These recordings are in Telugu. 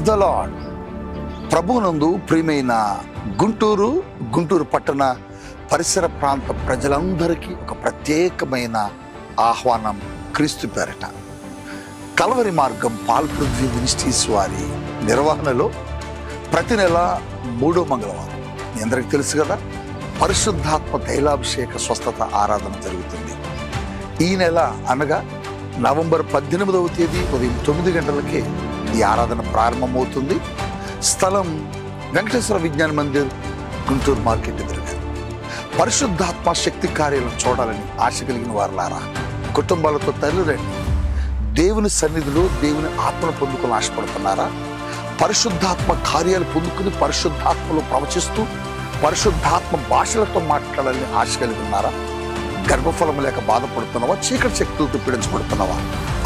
Praise the lord. ప్రభువునందు ప్రియమైన గుంటూరు పట్టణ పరిసర ప్రాంత ప్రజలందరికీ ఒక ప్రత్యేకమైన ఆహ్వానం క్రీస్తు పేరట. కల్వరి మార్గం పాల్పృథ్వీ మినిస్ట్రీస్ వారి నిర్వహణలో ప్రతి నెల 3వ మంగళవారం, మీ అందరికీ తెలుసు కదా, పరిశుద్ధాత్మ తైలాభిషేక స్వస్థత ఆరాధన జరుగుతుంది. ఈ నెల అనగా నవంబర్ 18వ తేదీ ఉదయం 9 గంటలకే ఈ ఆరాధన ప్రారంభమవుతుంది. స్థలం వెంకటేశ్వర విజ్ఞాన మందిర్, గుంటూరు మార్కెట్ ఎదురుగా. పరిశుద్ధాత్మ శక్తి కార్యాలను చూడాలని ఆశ కలిగిన వారులారా కుటుంబాలతో తల్లిరండి. దేవుని సన్నిధిలో దేవుని ఆత్మను పొందుకొని ఆశపడుతున్నారా? పరిశుద్ధాత్మ కార్యాలు పొందుకుని పరిశుద్ధాత్మలో ప్రవచిస్తూ పరిశుద్ధాత్మ భాషలతో మాట్లాడాలని ఆశ కలిగి ఉన్నారా? గర్భఫలం లేక బాధపడుతున్నావా? చీకటి శక్తులతో పీడించబడుతున్నావా?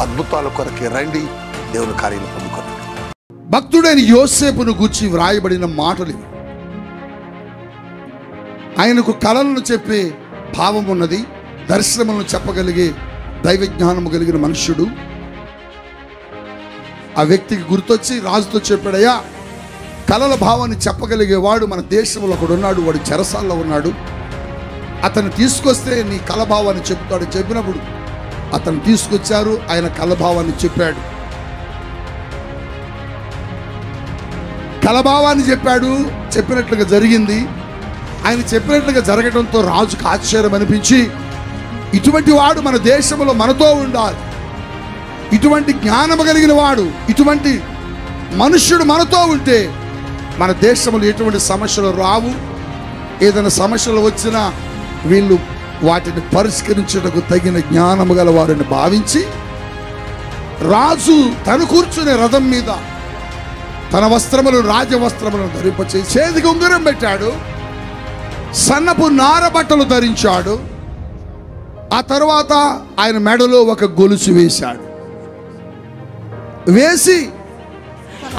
అద్భుతాల కొరకే రండి, దేవుని కార్యాలు పొందుకోండి. భక్తుడైన యోసేపును గూర్చి వ్రాయబడిన మాటలు ఇవి. ఆయనకు కలలను చెప్పే భావం ఉన్నది, దర్శనములను చెప్పగలిగే దైవ జ్ఞానము కలిగిన మనుష్యుడు. ఆ వ్యక్తికి గుర్తొచ్చి రాజుతో చెప్పాడయ్యా, కలల భావాన్ని చెప్పగలిగేవాడు మన దేశంలో ఒకడున్నాడు, వాడు చెరసాల్లో ఉన్నాడు, అతను తీసుకొస్తే నీ కలభావాన్ని చెప్తాడు. చెప్పినప్పుడు అతను తీసుకొచ్చారు, ఆయన కలభావాన్ని చెప్పాడు. కలభావాన్ని చెప్పాడు, చెప్పినట్లుగా జరిగింది. ఆయన చెప్పినట్లుగా జరగడంతో రాజుకు ఆశ్చర్యం అనిపించి, ఇటువంటి వాడు మన దేశంలో మనతో ఉండాలి, ఇటువంటి జ్ఞానము కలిగిన వాడు, ఇటువంటి మనుష్యుడు మనతో ఉంటే మన దేశంలో ఎటువంటి సమస్యలు రావు. ఏదైనా సమస్యలు వచ్చినా వీళ్ళు వాటిని పరిష్కరించుటకు తగిన జ్ఞానము గల వారిని భావించి రాజు తను కూర్చునే రథం మీద తన వస్త్రములు, రాజవస్త్రములను ధరింపచేసి చేతికి ఉంగరం పెట్టాడు, సన్నపు నార బట్టలు ధరించాడు. ఆ తర్వాత ఆయన మెడలో ఒక గొలుసు వేశాడు. వేసి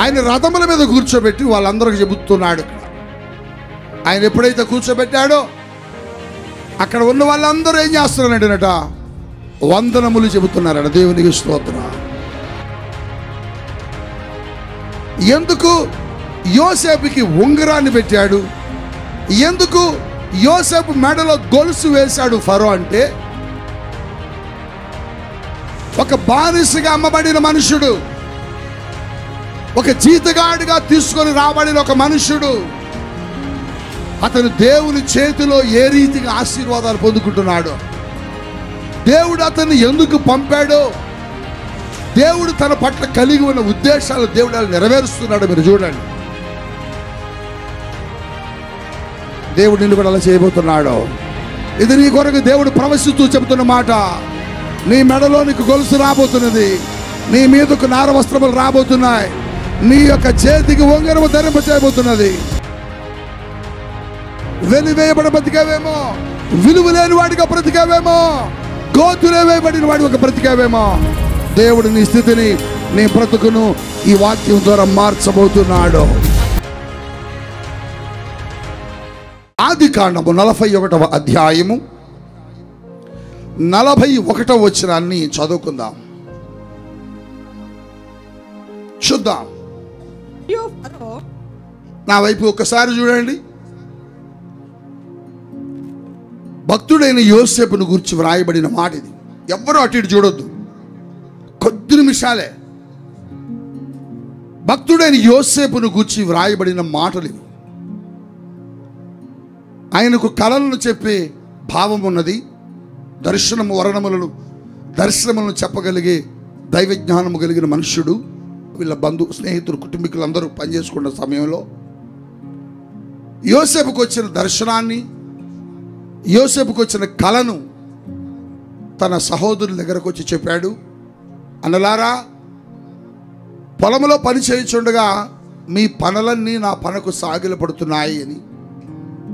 ఆయన రథముల మీద కూర్చోబెట్టి వాళ్ళందరికీ చెబుతున్నాడు. ఆయన ఎప్పుడైతే కూర్చోబెట్టాడో అక్కడ ఉన్న వాళ్ళందరూ ఏం చేస్తున్నారంటేనట, వందనములు చెబుతున్నారట. దేవునికి స్తోత్రం. ఎందుకు యోసేపుకి ఉంగరాన్ని పెట్టాడు? ఎందుకు యోసేపు మెడలో గొలుసు వేశాడు ఫరో అంటే, ఒక బానిసగా అమ్మబడిన మనుషుడు, ఒక జీతగాడిగా తీసుకొని రాబడిన ఒక మనుషుడు, అతను దేవుని చేతిలో ఏ రీతిగా ఆశీర్వాదాలు పొందుకుంటున్నాడు, దేవుడు అతన్ని ఎందుకు పంపాడో, దేవుడు తన పట్ల కలిగి ఉన్న ఉద్దేశాలు దేవుడు నెరవేరుస్తున్నాడు. మీరు చూడండి, దేవుడు నిన్ను కూడా అలా చేయబోతున్నాడు. ఇది నీ కొరకు దేవుడు ప్రవశిస్తూ చెబుతున్న మాట. నీ మెడలో నీకు గొలుసు రాబోతున్నది, నీ మీదకు నార వస్త్రములు రాబోతున్నాయి, నీ యొక్క చేతికి ఉంగరము ధరింప చేయబోతున్నది. వెలివేయబడి బ్రతికావేమో, విలువ లేని వాడిగా బ్రతికావేమో, గోతులే వేయబడిన వాడిగా బ్రతికావేమో. దేవుడు నీ స్థితిని, నీ బ్రతుకును ఈ వాక్యం ద్వారా మార్చబోతున్నాడు. ఆదికాండము 41వ అధ్యాయము 41వ వచనాన్ని చదువుకుందాం, చూద్దాం. నా వైపు ఒక్కసారి చూడండి. భక్తుడైన యోసేపును గురించి వ్రాయబడిన మాట ఇది. ఎవ్వరూ అటు ఇటు చూడొద్దు, కొద్ది నిమిషాలే. భక్తుడైన యోసేపును గురించి వ్రాయబడిన మాటలు ఇవి. ఆయనకు కలలను చెప్పే భావం ఉన్నది, దర్శనములను చెప్పగలిగే దైవ జ్ఞానము కలిగిన మనుష్యుడు. వీళ్ళ స్నేహితులు, కుటుంబీకులందరూ పనిచేసుకున్న సమయంలో యోసేపుకు వచ్చిన దర్శనాన్ని, యోసేపుకు వచ్చిన కలను తన సహోదరుల దగ్గరకు వచ్చి చెప్పాడు. అన్నలారా, పొలంలో పని చేయుచుండగా మీ పనులన్నీ నా పనకు సాగిలపడుతున్నాయి అని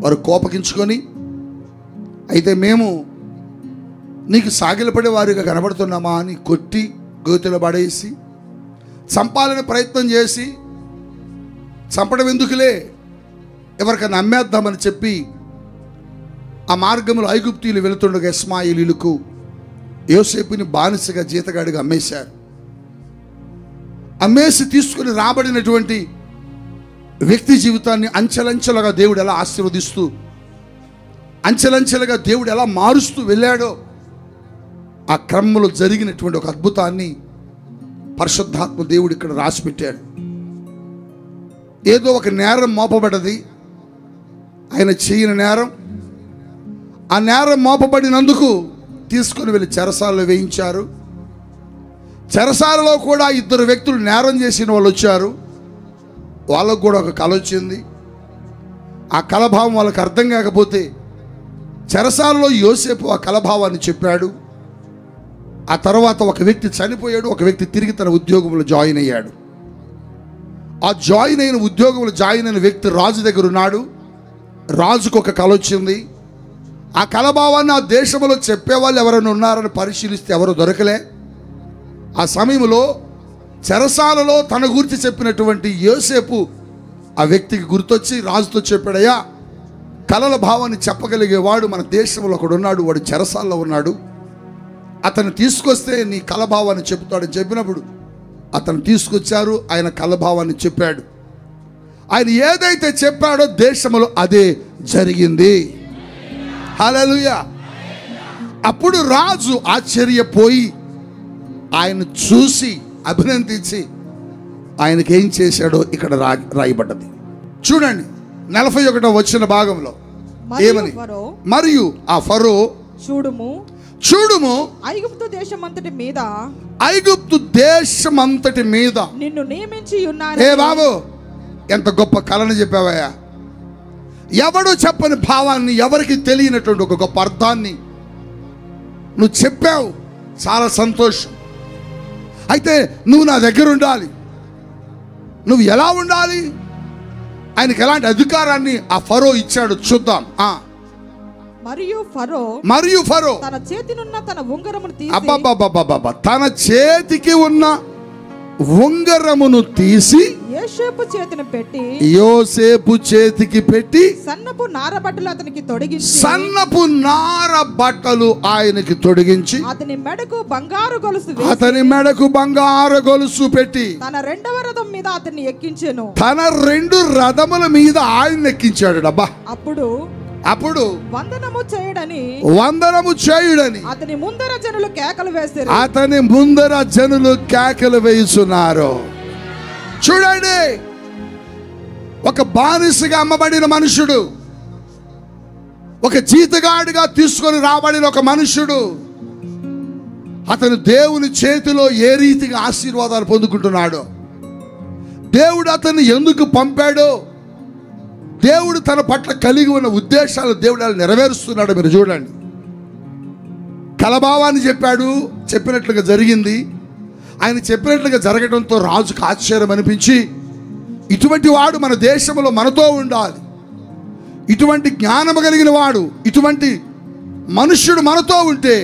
వారు కోపగించుకొని, అయితే మేము నీకు సాగిలపడే వారిగా కనబడుతున్నామా అని కొట్టి గోతిలో పడేసి చంపాలని ప్రయత్నం చేసి, చంపడం ఎందుకులే, ఎవరికైనా అమ్మేద్దామని చెప్పి ఆ మార్గంలో ఐగుప్తీయులు వెళుతుండగా ఇస్మాయిలీలకు యోసేపుని బానిసగా జీతగాడిగా అమ్మేశారు. అమ్మేసి తీసుకుని రాబడినటువంటి వ్యక్తి జీవితాన్ని అంచెలంచెలుగా దేవుడు ఎలా ఆశీర్వదిస్తూ, అంచెలంచెలుగా దేవుడు ఎలా మారుస్తూ వెళ్ళాడో ఆ క్రమంలో జరిగినటువంటి ఒక అద్భుతాన్ని పరిశుద్ధాత్మ దేవుడు ఇక్కడ రాసిపెట్టాడు. ఏదో ఒక నేరం మోపబడ్డది, ఆయన చేయని నేరం. ఆ నేరం మోపబడినందుకు తీసుకుని వెళ్ళి చెరసాలలో వేయించారు. చెరసాలలో కూడా ఇద్దరు వ్యక్తులు నేరం చేసిన వాళ్ళు వచ్చారు. వాళ్ళకు కూడా ఒక కల వచ్చింది. ఆ కలభావం వాళ్ళకి అర్థం కాకపోతే చెరసాలలో యోసేపు ఆ కలభావాన్ని చెప్పాడు. ఆ తర్వాత ఒక వ్యక్తి చనిపోయాడు, ఒక వ్యక్తి తిరిగి తన ఉద్యోగంలో జాయిన్ అయ్యాడు. ఆ జాయిన్ అయిన ఉద్యోగంలో జాయిన్ అయిన వ్యక్తి రాజు దగ్గర ఉన్నాడు. రాజుకు ఒక కల వచ్చింది. ఆ కలభావాన్ని ఆ దేశంలో చెప్పేవాళ్ళు ఎవరైనా ఉన్నారని పరిశీలిస్తే ఎవరు దొరకలే. ఆ సమయంలో చెరసాలలో తన గురించి చెప్పినటువంటి యోసేపు ఆ వ్యక్తికి గుర్తొచ్చి రాజుతో చెప్పాడయ్యా, కలల భావాన్ని చెప్పగలిగేవాడు మన దేశంలో ఒకడు ఉన్నాడు, వాడు చెరసాలలో ఉన్నాడు, అతను తీసుకొస్తే నీ కలభావాన్ని చెబుతాడని చెప్పినప్పుడు అతను తీసుకొచ్చారు. ఆయన కలభావాన్ని చెప్పాడు. ఆయన ఏదైతే చెప్పాడో దేశంలో అదే జరిగింది. హల్లెలూయా. అప్పుడు రాజు ఆశ్చర్యపోయి ఆయన చూసి అభినందించి ఆయనకి ఏం చేశాడో ఇక్కడ రాయబడ్డది. చూడండి 41వ వచన భాగంలో ఏమని, మరియు ఆ ఫరో చూడుము ఐగుప్తు దేశమంతటి మీద నిన్ను నియమించి ఉన్నాను. ఏ బాబు, ఎంత గొప్ప కళను చెప్పావయ్యా. ఎవడు చెప్పని భావాన్ని, ఎవరికి తెలియనటువంటి ఒక గొప్ప అర్థాన్ని నువ్వు చెప్పావు. చాలా సంతోషం. అయితే నువ్వు నా దగ్గర ఉండాలి. నువ్వు ఎలా ఉండాలి, ఆయనకి ఎలాంటి అధికారాన్ని ఆ ఫరో ఇచ్చాడు చూద్దాం. మరియు ఫరో తన చేతినున్న తన ఉంగరమును తీసి, అబ్బబ్బబ్బబ్బబ్బ, తన చేతికి ఉన్న ఉంగరమును తీసి యోసేపు చేతికి పెట్టి సన్నపు నార బట్టలు అతనికి తొడిగించి, సన్నపు నార బట్టలు ఆయనకి తొడిగించి అతని మెడకు బంగారు గొలుసు పెట్టి తన రెండవ రథం మీద అతన్ని ఎక్కించెను. తన 2 రథముల మీద ఆయన ఎక్కించాడు. డబ్బా. అప్పుడు వందనము చేయుడని అతని ముందర జనులు కేకలు వేస్తున్నారు. చూడండి, ఒక బానిసగా అమ్మబడిన మనుషుడు, ఒక జీతగాడిగా తీసుకొని రాబడిన ఒక మనుషుడు, అతను దేవుని చేతిలో ఏ రీతిగా ఆశీర్వాదాలు పొందుకుంటున్నాడో, దేవుడు అతన్ని ఎందుకు పంపాడో, దేవుడు తన పట్ల కలిగి ఉన్న ఉద్దేశాలు దేవుడు నెరవేరుస్తున్నాడు. మీరు చూడండి, కలభావాన్ని చెప్పినట్లుగా జరిగింది. ఆయన చెప్పినట్లుగా జరగడంతో రాజుకు ఆశ్చర్యం అనిపించి, ఇటువంటి వాడు మన దేశంలో మనతో ఉండాలి, ఇటువంటి జ్ఞానము కలిగిన వాడు, ఇటువంటి మనుష్యుడు మనతో ఉంటే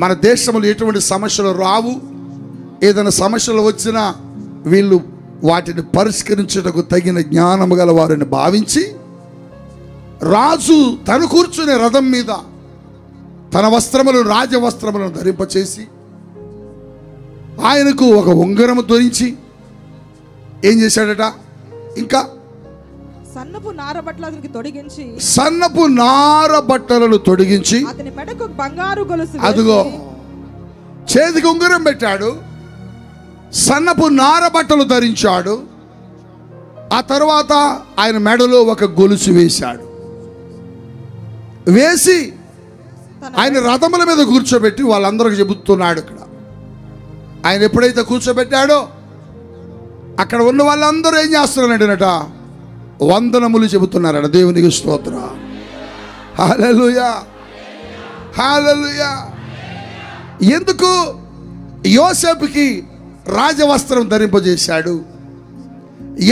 మన దేశంలో ఎటువంటి సమస్యలు రావు. ఏదైనా సమస్యలు వచ్చినా వీళ్ళు వాటిని పరిష్కరించుటకు తగిన జ్ఞానము గల వారిని భావించి రాజు తను కూర్చునే రథం మీద తన రాజవస్త్రములను ధరింపచేసి ఆయనకు ఒక ఉంగరము ధరించి ఏం చేశాడట, ఇంకా సన్నపు నార బట్టలను తొడిగించి అతని మెడకు బంగారు గొలుసు, అదిగో చేతికి ఉంగరం పెట్టాడు, సన్నపు నార బట్టలు ధరించాడు. ఆ తర్వాత ఆయన మెడలో ఒక గొలుసు వేసి ఆయన రథముల మీద కూర్చోబెట్టి వాళ్ళందరికీ చెబుతున్నాడు. ఇక్కడ ఆయన ఎప్పుడైతే కూర్చోబెట్టాడో అక్కడ ఉన్న వాళ్ళందరూ ఏం చేస్తున్నారంటేనట, వందనములు చెబుతున్నారట. దేవునికి స్తోత్రం. హల్లెలూయా, హల్లెలూయా. ఎందుకు యోసేపుకి రాజవస్త్రం ధరింపజేశాడు?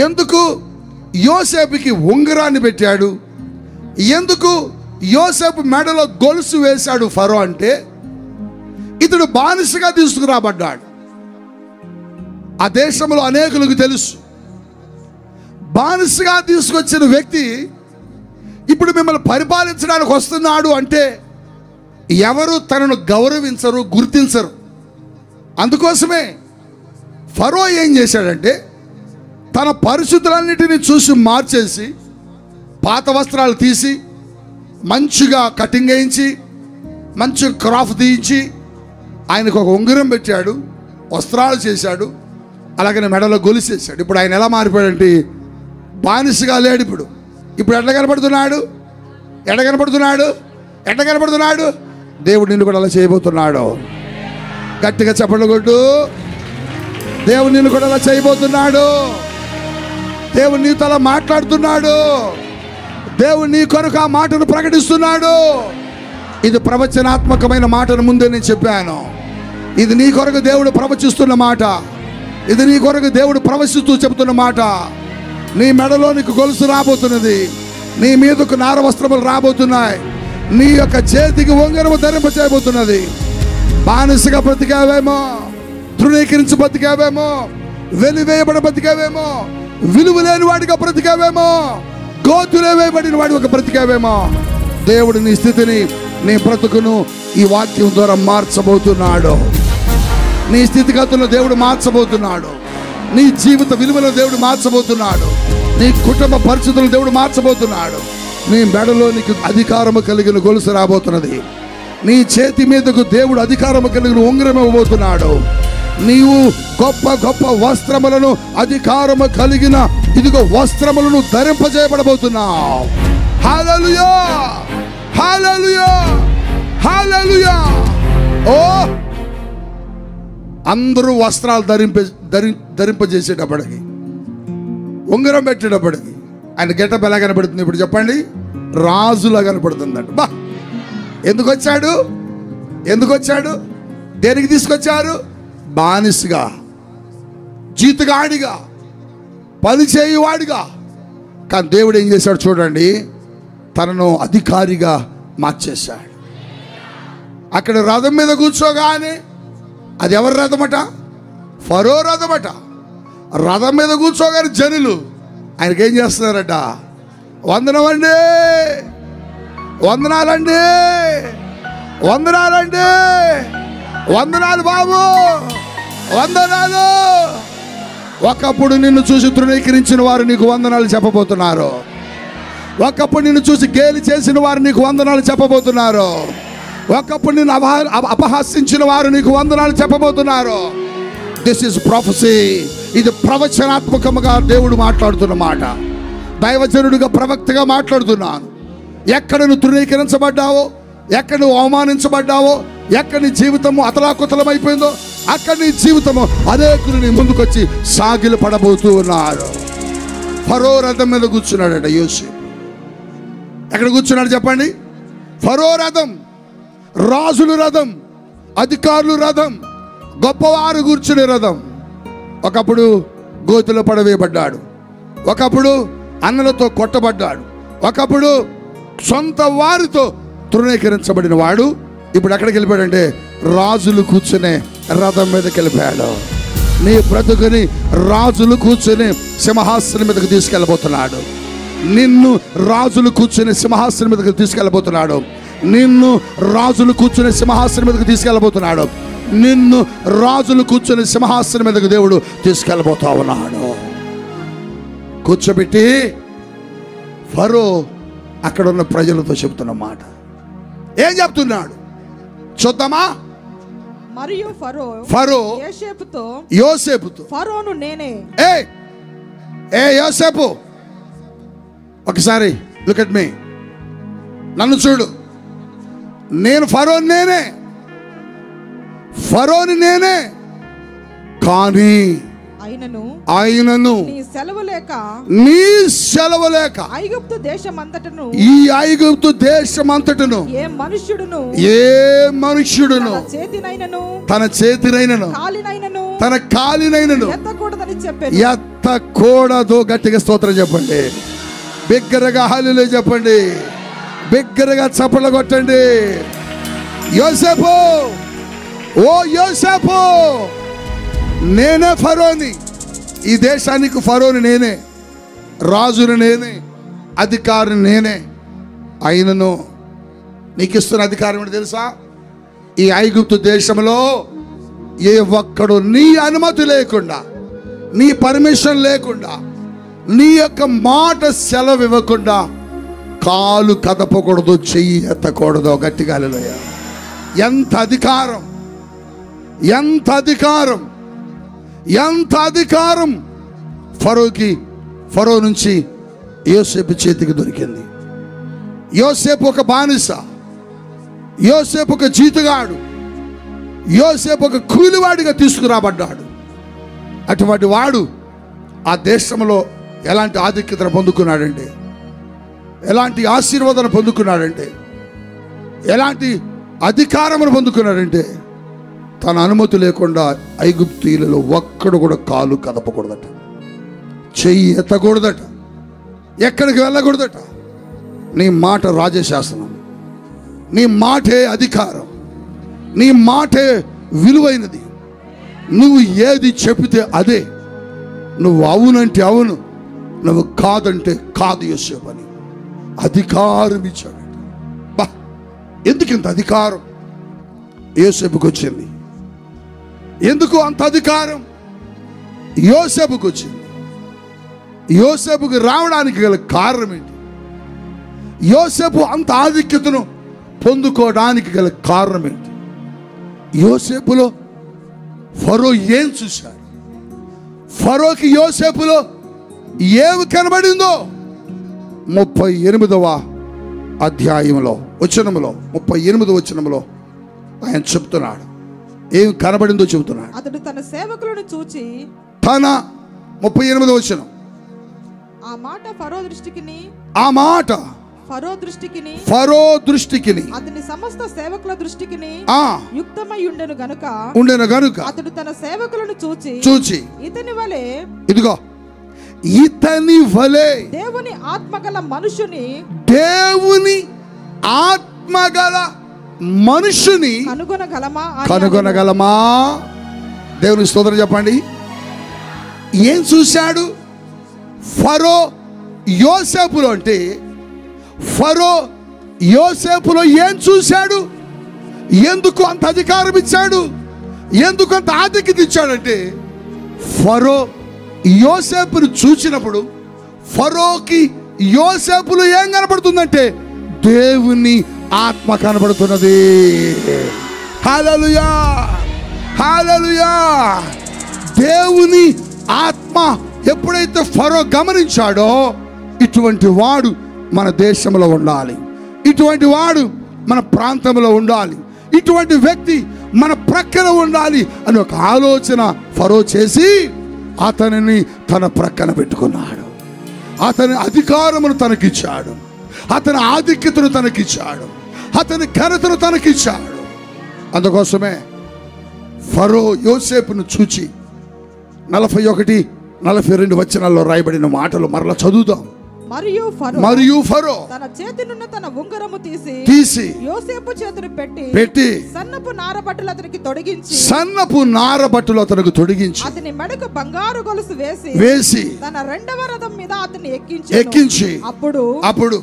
ఎందుకు యోసేపుకి ఉంగరాన్ని పెట్టాడు? ఎందుకు యోసేపు మెడలో గొలుసు వేశాడు ఫరో అంటే, ఇతడు బానిసగా తీసుకురాబడ్డాడు. ఆ దేశంలో అనేకులకు తెలుసు, బానిసగా తీసుకొచ్చిన వ్యక్తి ఇప్పుడు మిమ్మల్ని పరిపాలించడానికి వస్తున్నాడు అంటే ఎవరు తనను గౌరవించరు, గుర్తించరు. అందుకోసమే ఫరో ఏం చేశాడంటే తన పరిస్థితులన్నిటినీ చూసి మార్చేసి పాత వస్త్రాలు తీసి మంచిగా కటింగ్ వేయించి మంచి క్రాఫ్ తీయించి ఆయనకు ఒక ఉంగరం పెట్టాడు, వస్త్రాలు చేశాడు, అలాగనే మెడలో గొలిసేసాడు. ఇప్పుడు ఆయన ఎలా మారిపోయాడంటే బానిసగా లేడు. ఇప్పుడు ఎట్లా కనపడుతున్నాడు? ఎట్లా కనపడుతున్నాడు? దేవుడు నిన్ను కూడా అలా చేయబోతున్నాడు. గట్టిగా చప్పట్లు కొట్టు. దేవుడు నిన్ను కూడా అలా చేయబోతున్నాడు. దేవుడు నీతో అలా మాట్లాడుతున్నాడు. దేవుడు నీ కొరకు ఆ మాటను ప్రకటిస్తున్నాడు. ఇది ప్రవచనాత్మకమైన మాటను ముందే నేను చెప్పాను. ఇది నీ కొరకు దేవుడు ప్రవచిస్తున్న మాట. ఇది నీ కొరకు దేవుడు ప్రవచిస్తూ చెబుతున్న మాట. నీ మెడలో నీకు గొలుసు రాబోతున్నది. నీ మీదకు నార వస్త్రములు రాబోతున్నాయి. నీ యొక్క చేతికి ఉంగరము ధరింప చేయబోతున్నది. బానిసగా బ్రతికావేమో, తృణీకరించి బ్రతికావేమో, వెలివేయబడి బ్రతికావేమో, విలువ లేని వాడిగా బ్రతికావేమో, గోతులే వేయబడిన వాడిగా బ్రతికావేమో. దేవుడు నీ స్థితిని, నీ బ్రతుకును ఈ వాక్యం ద్వారా మార్చబోతున్నాడు. నీ స్థితిగతుల్లో దేవుడు మార్చబోతున్నాడు. నీ జీవిత విలువలో దేవుడు మార్చబోతున్నాడు. నీ కుటుంబ పరిస్థితులను దేవుడు మార్చబోతున్నాడు. నీ మెడలో నీకు అధికారము కలిగిన గొలుసు రాబోతున్నది. నీ చేతి మీదకు దేవుడు అధికారము కలిగిన ఉంగరం ఇవ్వబోతున్నాడు. నీవు గొప్ప గొప్ప వస్త్రములను, అధికారము కలిగిన ఇదిగో వస్త్రములను ధరింపజేయబడబోతున్నావు. హల్లెలూయా, హల్లెలూయా, హల్లెలూయా. ఓ అందరూ వస్త్రాలు ధరింపజేసేటప్పటికి, ఉంగరం పెట్టేటప్పటికి ఆయన గెటప్ ఎలా కనపడుతుంది? ఇప్పుడు చెప్పండి. రాజులా కనపడుతుందంట. బా, ఎందుకు వచ్చాడు? దేనికి తీసుకొచ్చారు? బానిసగా, జీతగాడిగా, పనిచేయువాడిగా. కానీ దేవుడు ఏం చేశాడు చూడండి, తనను అధికారిగా మార్చేశాడు. అక్కడ రథం మీద కూర్చోగానే, అది ఎవరి రథమట? ఫరో రథమట. రథం మీద కూర్చోగానే జనులు ఆయనకేం చేస్తున్నారట? వందనమండి, వందనాలండి, వందనాలు బాబు, వందనాలు. ఒకప్పుడు నిన్ను చూసి తృణీకరించిన వారు నీకు వందనాలు చెప్పబోతున్నారు. ఒకప్పుడు నిన్ను చూసి గేలి చేసిన వారు నీకు వందనాలు చెప్పబోతున్నారు. ఒకప్పుడు నిన్ను అపహాసించిన వారు నీకు వందనాలు చెప్పబోతున్నారు. This is prophecy. ఇది ప్రవచనాత్మకముగా దేవుడు మాట్లాడుతున్న మాట. దైవజనుడిగా, ప్రవక్తగా మాట్లాడుతున్నాను. ఎక్కడ నువ్వు తృణీకరించబడ్డావో, ఎక్కడ నువ్వు అవమానించబడ్డావో, ఎక్కడ నీ జీవితము అతలాకుతలమైపోయిందో, అక్కడ నీ జీవితము అనేకులు నీ ముందుకొచ్చి సాగిలు పడబోతూ ఉన్నారు. ఫరో రథం మీద కూర్చున్నాడట యోసేపు. ఎక్కడ కూర్చున్నాడు చెప్పండి? ఫరో రథం, రాజుల రథం, అధికారులు రథం, గొప్పవారు కూర్చునే రథం. ఒకప్పుడు గోతులో పడవేయబడ్డాడు, ఒకప్పుడు అన్నలతో కొట్టబడ్డాడు, ఒకప్పుడు సొంత వారితో తృణీకరించబడిన వాడు ఇప్పుడు ఎక్కడికి వెళ్ళిపోయాడంటే రాజులు కూర్చునే రథం మీదకి వెళ్ళిపోయాడు. నీ బ్రతుకుని రాజులు కూర్చుని సింహాసనం మీదకి తీసుకెళ్ళబోతున్నాడు. నిన్ను రాజులు కూర్చుని సింహాసనం మీదకి తీసుకెళ్ళబోతున్నాడు. నిన్ను రాజులు కూర్చుని సింహాసనం మీదకి తీసుకెళ్ళబోతున్నాడు. నిన్ను రాజులు కూర్చుని సింహాసనం మీదకి దేవుడు తీసుకెళ్ళబోతా ఉన్నాడు. కూర్చోబెట్టి ఫరో అక్కడ ఉన్న ప్రజలతో చెబుతున్న మాట ఏం చెప్తున్నాడు చూద్దామా? మరియు ఫరో యోసేపుతో ఫరోను నేనే. ఏ యోసేపు, ఒకసారి లుక్ ఎట్ మీ, నన్ను చూడు. నేను ఫరోని నేనే, కానీ ఆయనను నీ సెలవు లేక ఐగుప్తు దేశమంతటను, ఈ ఐగుప్తు దేశమంతటను ఏ మనుష్యుడును తన చేతినైనను తన కాలినైనను ఎత్తకూడదు. గట్టిగా స్తోత్రం చెప్పండి, బిగ్గరగా హల్లెలూయా చెప్పండి, బిగ్గరగా చప్పట్లు కొట్టండి. యోసేపు, ఓ యోసేపు, నేనే ఫరోని, ఈ దేశానికి ఫరోని నేనే, రాజుని నేనే, అధికారిని నేనే. అయినను నీకు ఇస్తున్న అధికారం ఏంటి తెలుసా? ఈ ఐగుప్తు దేశంలో ఏ ఒక్కడు నీ అనుమతి లేకుండా, నీ పర్మిషన్ లేకుండా, నీ యొక్క మాట సెలవు ఇవ్వకుండా కాలు కదపకూడదు, చెయ్యి ఎత్తకూడదు. గట్టిగా హల్లెలూయా. ఎంత అధికారం, ఎంత అధికారం, ఎంత అధికారం ఫరో నుంచి యోసేపు చేతికి దొరికింది. యోసేపు ఒక బానిస, యోసేపు ఒక జీతగాడు, యోసేపు ఒక కూలివాడిగా తీసుకురాబడ్డాడు. అటువంటి వాడు ఆ దేశంలో ఎలాంటి ఆధిక్యతను పొందుకున్నాడంటే, ఎలాంటి ఆశీర్వాదాన్ని పొందుకున్నాడంటే, ఎలాంటి అధికారమును పొందుకున్నాడంటే, తన అనుమతి లేకుండా ఐగుప్తీయులలో ఒక్కడు కూడా కాలు కదపకూడదట, చెయ్యి ఎత్తకూడదట, ఎక్కడికి వెళ్ళకూడదట. నీ మాట రాజశాసనం, నీ మాటే అధికారం, నీ మాటే విలువైనది. నువ్వు ఏది చెబితే అదే. నువ్వు అవునంటే అవును, నువ్వు కాదంటే కాదు యోసేపు అని అధికారం ఇచ్చాడు. బా, ఎందుకు ఇంత అధికారం యోసేపుకి వచ్చింది? ఎందుకు అంత అధికారం యోసేపుకి వచ్చింది? యోసేపుకి రావడానికి గల కారణం ఏంటి? యోసేపు అంత ఆధిక్యతను పొందుకోవడానికి గల కారణం ఏంటి? యోసేపులో ఫరో ఏం చూశాడు? ఫరోకి యోసేపులో ఏమి కనబడిందో 38వ అధ్యాయంలో 38వ వచనంలో ఆయన చెప్తున్నాడు. ఏం కనబడిందో చెబుతున్నాడు. అతడు తన సేవకులను చూచి, తన 38వ వచనం, ఆ మాట ఫరో దృష్టికిని అతని సమస్త సేవకుల దృష్టికిని యుక్తమై ఉండెను గనుక అతడు తన సేవకులను చూచి ఇతని వలె దేవుని ఆత్మగల మనుషుని కనుగొనగలమా? దేవుని స్తోత్రం చెప్పండి. ఏం చూశాడు ఫరో యోసేపులో? అంటే ఫరో యోసేపులో ఏం చూశాడు? ఎందుకు అంత అధికారం ఇచ్చాడు? ఎందుకు అంత ఆధిక్యత ఇచ్చాడంటే, ఫరో యోసేపును చూసినప్పుడు ఫరోకి యోసేపులో ఏం కనబడుతుందంటే దేవుని ఆత్మ కనబడుతున్నది. హల్లెలూయా, హల్లెలూయా. దేవుని ఆత్మ ఎప్పుడైతే ఫరో గమనించాడో, ఇటువంటి వాడు మన దేశంలో ఉండాలి, ఇటువంటి వాడు మన ప్రాంతంలో ఉండాలి, ఇటువంటి వ్యక్తి మన ప్రక్కన ఉండాలి అని ఒక ఆలోచన ఫరో చేసి అతనిని తన ప్రక్కన పెట్టుకున్నాడు. అతని అధికారమును తనకిచ్చాడు, అతని ఆధిక్యతను తనకిచ్చాడు, అతని ఘనతను తనకిచ్చాడు. అందుకోసమే ఫరో యోసేపును చూచి 41-42 వచనాల్లో రాయబడిన మాటలు మరలా చదువుదాం. మరియు ఫరో తన చేతినున్న తన ఉంగరము తీసి యోసేపు చేతిని పెట్టి సన్నపు నారబట్టలు అతనికి తొడిగించి అతని మెడకు బంగారు గొలుసు వేసి తన రెండవ రథం మీద అతన్ని ఎక్కించి అప్పుడు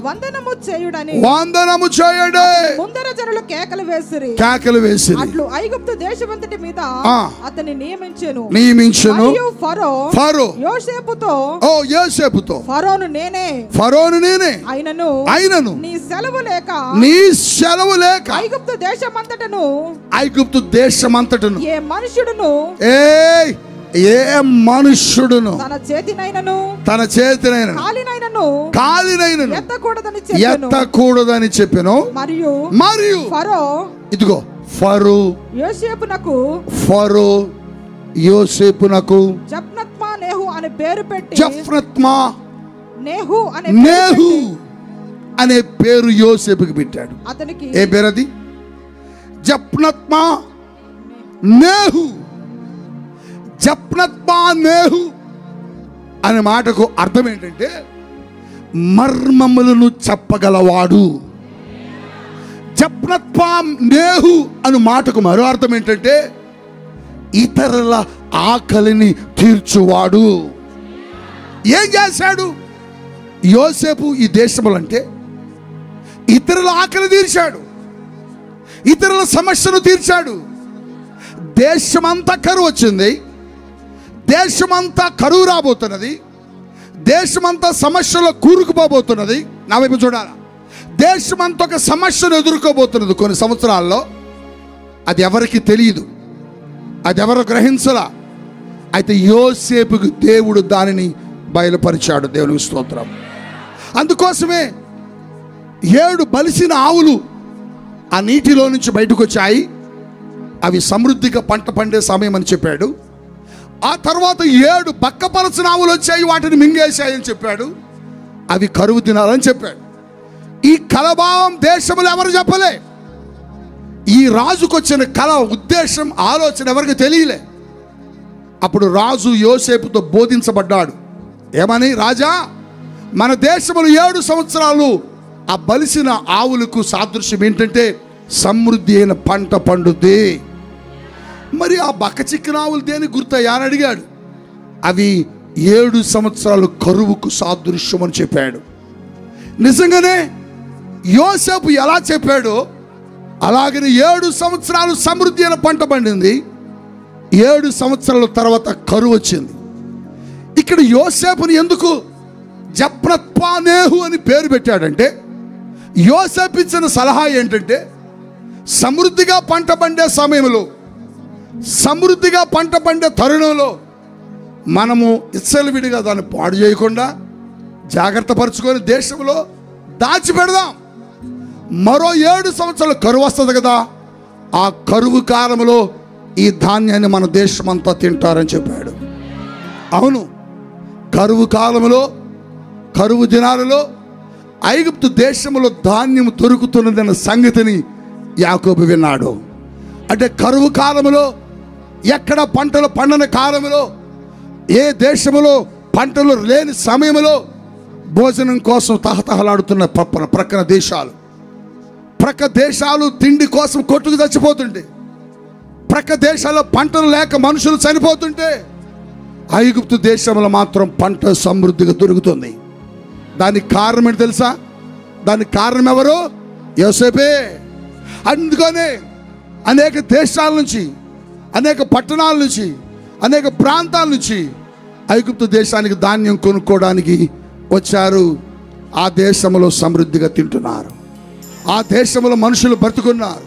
వందనము చేయుడని ముందర జనులు కేకలు వేసిరి. అట్లు ఐగుప్తు దేశమంతటి మీద అతన్ని నియమించెను. ఫరో యోసేపుతో ఫరోను నేనే అయినను నీ సెలవు లేక ఐగుప్తు దేశమంతటను ఏ మనుష్యుడును తన చేతినైనను కాలినైనను ఎత్తకూడదని చెప్పెను. మరియు ఇదిగో ఫరో యోసేపునకు జఫ్నత్మా నేహు అనే పేరు పెట్టి నేహు అనే పేరు యోసేపుకి పెట్టాడు. అతనికి ఏ పేరు అది? జఫ్నత్మా నేహు. జఫ్నత్మా నేహు అనే మాటకు అర్థం ఏంటంటే మర్మములను చెప్పగలవాడు. జఫ్నత్మా నేహు అనే మాటకు మరో అర్థం ఏంటంటే ఇతరుల ఆకలిని తీర్చువాడు. ఏం చేశాడు యోసేపు ఈ దేశంలో అంటే? ఇతరుల ఆకలి తీర్చాడు, ఇతరుల సమస్యను తీర్చాడు, దేశమంతా కరువు వచ్చింది, దేశమంతా కరువు రాబోతున్నది, దేశమంతా సమస్యలో కూరుకుపోబోతున్నది. నా వైపు చూడాలా. దేశమంతా ఒక సమస్యను ఎదుర్కోబోతున్నది కొన్ని సంవత్సరాల్లో. అది ఎవరికి తెలియదు, అది ఎవరు గ్రహించలా. అయితే యోసేపుకు దేవుడు దానిని బయలుపరిచాడు. దేవునికి స్తోత్రం. అందుకోసమే 7 బలిసిన ఆవులు ఆ నీటిలో నుంచి బయటకు వచ్చాయి. అవి సమృద్ధిగా పంట పండే సమయం అని చెప్పాడు. ఆ తర్వాత 7 బక్కపలసిన ఆవులు వచ్చాయి, వాటిని మింగేశాయని చెప్పాడు. అవి కరువు దినాలని చెప్పాడు. ఈ కలభావం దేశంలో ఎవరు చెప్పలే. ఈ రాజుకు వచ్చిన కళ, ఉద్దేశం, ఆలోచన ఎవరికి తెలియలే. అప్పుడు రాజు యోసేపుతో బోధించబడ్డాడు. ఏమని? రాజా, మన దేశంలో 7 సంవత్సరాలు ఆ బలిసిన ఆవులకు సాదృశ్యం ఏంటంటే సమృద్ధి అయిన పంట పండుద్ది. మరి ఆ బక్క చిక్కిన ఆవులు దేని గుర్తయ్యా అని అడిగాడు. అవి 7 సంవత్సరాలు కరువుకు సాదృశ్యం అని చెప్పాడు. నిజంగానే యోసేపు ఎలా చెప్పాడో అలాగనే 7 సంవత్సరాలు సమృద్ధి అయిన పంట పండింది. 7 సంవత్సరాల తర్వాత కరువు వచ్చింది. ఇక్కడ యోసేపుని ఎందుకు జప్నత్పానేహు అని పేరు పెట్టాడంటే, యోసేపు ఇచ్చిన సలహా ఏంటంటే, సమృద్ధిగా పంట పండే సమయంలో, సమృద్ధిగా పంట పండే తరుణంలో మనము ఇచ్చలవిడిగా దాన్ని పాడు చేయకుండా జాగ్రత్త పరుచుకొని దేశంలో దాచిపెడదాం. మరో 7 సంవత్సరాలు కరువు వస్తుంది కదా, ఆ కరువు కాలంలో ఈ ధాన్యాన్ని మన దేశమంతా తింటారని చెప్పాడు. అవును, కరువు కాలంలో, కరువు దినాలలో ఐగుప్తు దేశంలో ధాన్యం దొరుకుతున్నదన్న సంగతిని యాకోబు విన్నాడు. అంటే కరువు కాలంలో, ఎక్కడ పంటలు పండని కాలంలో, ఏ దేశంలో పంటలు లేని సమయంలో భోజనం కోసం తహతహలాడుతున్న ప్రక్కన దేశాలు, ప్రక్క దేశాలు తిండి కోసం కొట్టుకు చచ్చిపోతుంటే, ప్రక్క దేశాల్లో పంటలు లేక మనుషులు చనిపోతుంటే, ఐగుప్తు దేశంలో మాత్రం పంట సమృద్ధిగా దొరుకుతుంది. దానికి కారణం ఏంటి తెలుసా? దానికి కారణం ఎవరు? యోసేపే. అందుకనే అనేక దేశాల నుంచి, అనేక పట్టణాల నుంచి, అనేక ప్రాంతాల నుంచి ఐగుప్తు దేశానికి ధాన్యం కొనుక్కోవడానికి వచ్చారు. ఆ దేశంలో సమృద్ధిగా తింటున్నారు, ఆ దేశంలో మనుషులు బ్రతుకున్నారు,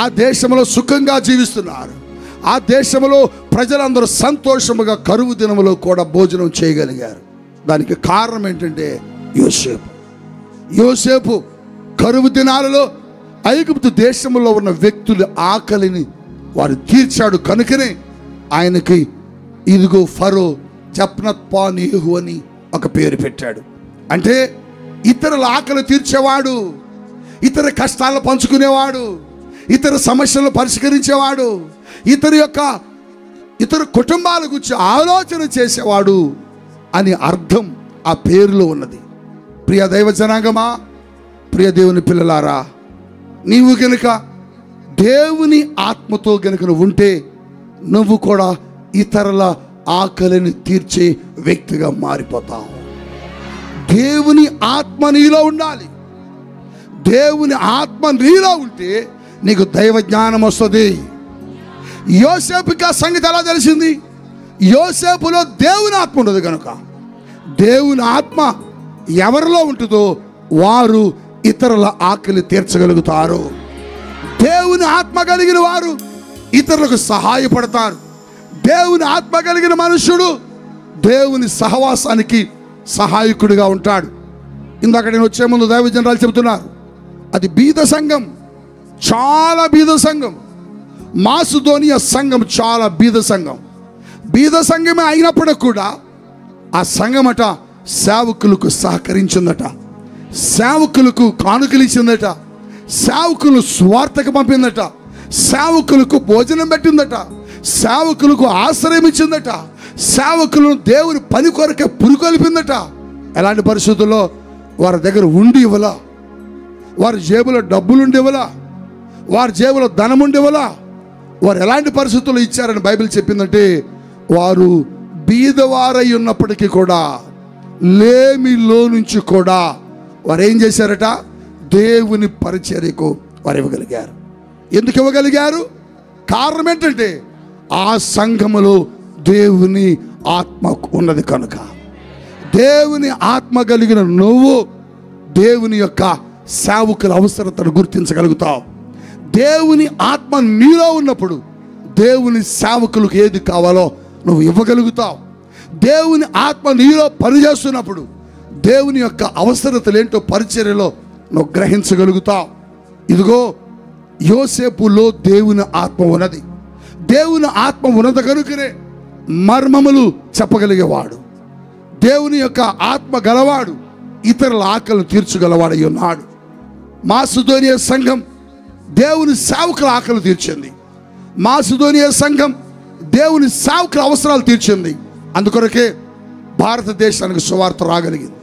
ఆ దేశంలో సుఖంగా జీవిస్తున్నారు, ఆ దేశంలో ప్రజలందరూ సంతోషముగా కరువు దినములో కూడా భోజనం చేయగలిగారు. దానికి కారణం ఏంటంటే యోసేపు. యోసేపు కరువు దినాలలో ఐగుప్తు దేశంలో ఉన్న వ్యక్తుల ఆకలిని వారు తీర్చాడు. కనుకనే ఆయనకి ఇదిగో ఫరో జప్నత్పానేహు అని ఒక పేరు పెట్టాడు. అంటే ఇతరుల ఆకలి తీర్చేవాడు, ఇతర కష్టాలను పంచుకునేవాడు, ఇతర సమస్యలను పరిష్కరించేవాడు, ఇతర కుటుంబాల గురించి ఆలోచన చేసేవాడు అని అర్థం ఆ పేరులో ఉన్నది. ప్రియ దైవ జనాంగమా, ప్రియ దేవుని పిల్లలారా, నీవు గనుక దేవుని ఆత్మతో గనుక నువ్వు ఉంటే నువ్వు కూడా ఇతరుల ఆకలిని తీర్చే వ్యక్తిగా మారిపోతావు. దేవుని ఆత్మ నీలో ఉండాలి. దేవుని ఆత్మ నీలో ఉంటే నీకు దైవ జ్ఞానం వస్తుంది. యోసేపుకి ఆ సంగతి ఎలా తెలిసింది? యోసేపులో దేవుని ఆత్మ ఉండదు కనుక. దేవుని ఆత్మ ఎవరిలో ఉంటుందో వారు ఇతరుల ఆకలి తీర్చగలుగుతారు. దేవుని ఆత్మ కలిగిన వారు ఇతరులకు సహాయపడతారు. దేవుని ఆత్మ కలిగిన మనుషుడు దేవుని సహవాసానికి సహాయకుడిగా ఉంటాడు. ఇందాక నేను వచ్చే ముందు దైవజనరాలు చెబుతున్నారు, అది బీద సంఘం, చాలా బీద సంఘం. మాసిదోనియా సంఘం చాలా బీద సంఘం. బీద సంఘమే అయినప్పుడు కూడా ఆ సంఘమట సేవకులకు సహకరించిందట, సేవకులకు కానుకలు ఇచ్చిందట, సేవకులు స్వార్థకు పంపిందట, సేవకులకు భోజనం పెట్టిందట, సేవకులకు ఆశ్రయం ఇచ్చిందట, సేవకులను దేవుని పని కొరకే పురుకొల్పిందట. ఎలాంటి పరిస్థితుల్లో? వారి దగ్గర ఉండి ఇవ్వలా, వారి జేబులో డబ్బులుండి ఇవ్వలా, వారి జేబులో ధనం ఉండి ఇవ్వలా. వారు ఎలాంటి పరిస్థితుల్లో ఇచ్చారని బైబిల్ చెప్పిందంటే, వారు బీదవారై ఉన్నప్పటికీ కూడా, లేమిలో నుంచి కూడా వారు ఏం చేశారట? దేవుని పరిచర్యకు వారు ఇవ్వగలిగారు. ఎందుకు ఇవ్వగలిగారు? కారణం ఏంటంటే ఆ సంఘములో దేవుని ఆత్మ ఉన్నది కనుక దేవుని ఆత్మ కలిగిన నువ్వు దేవుని యొక్క సేవకుల అవసరతను గుర్తించగలుగుతావు. దేవుని ఆత్మ నీలో ఉన్నప్పుడు దేవుని సేవకులకు ఏది కావాలో నువ్వు ఇవ్వగలుగుతావు. దేవుని ఆత్మ నీలో పనిచేస్తున్నప్పుడు దేవుని యొక్క అవసరతలేంటో పరిచర్యలో నువ్వు గ్రహించగలుగుతావు. ఇదిగో యోసేపులో దేవుని ఆత్మ ఉన్నది. దేవుని ఆత్మ ఉన్నది కనుకనే మర్మములు చెప్పగలిగేవాడు. దేవుని యొక్క ఆత్మ గలవాడు, ఇతరుల ఆకలిని తీర్చగలవాడై ఉన్నాడు. మాసిదోనియ సంఘం దేవుని సేవకుల ఆకలి తీర్చింది. మాసిదోనియ సంఘం దేవుని సేవకుల అవసరాలు తీర్చింది. అందుకొరకే భారతదేశానికి సువార్త రాగలిగింది.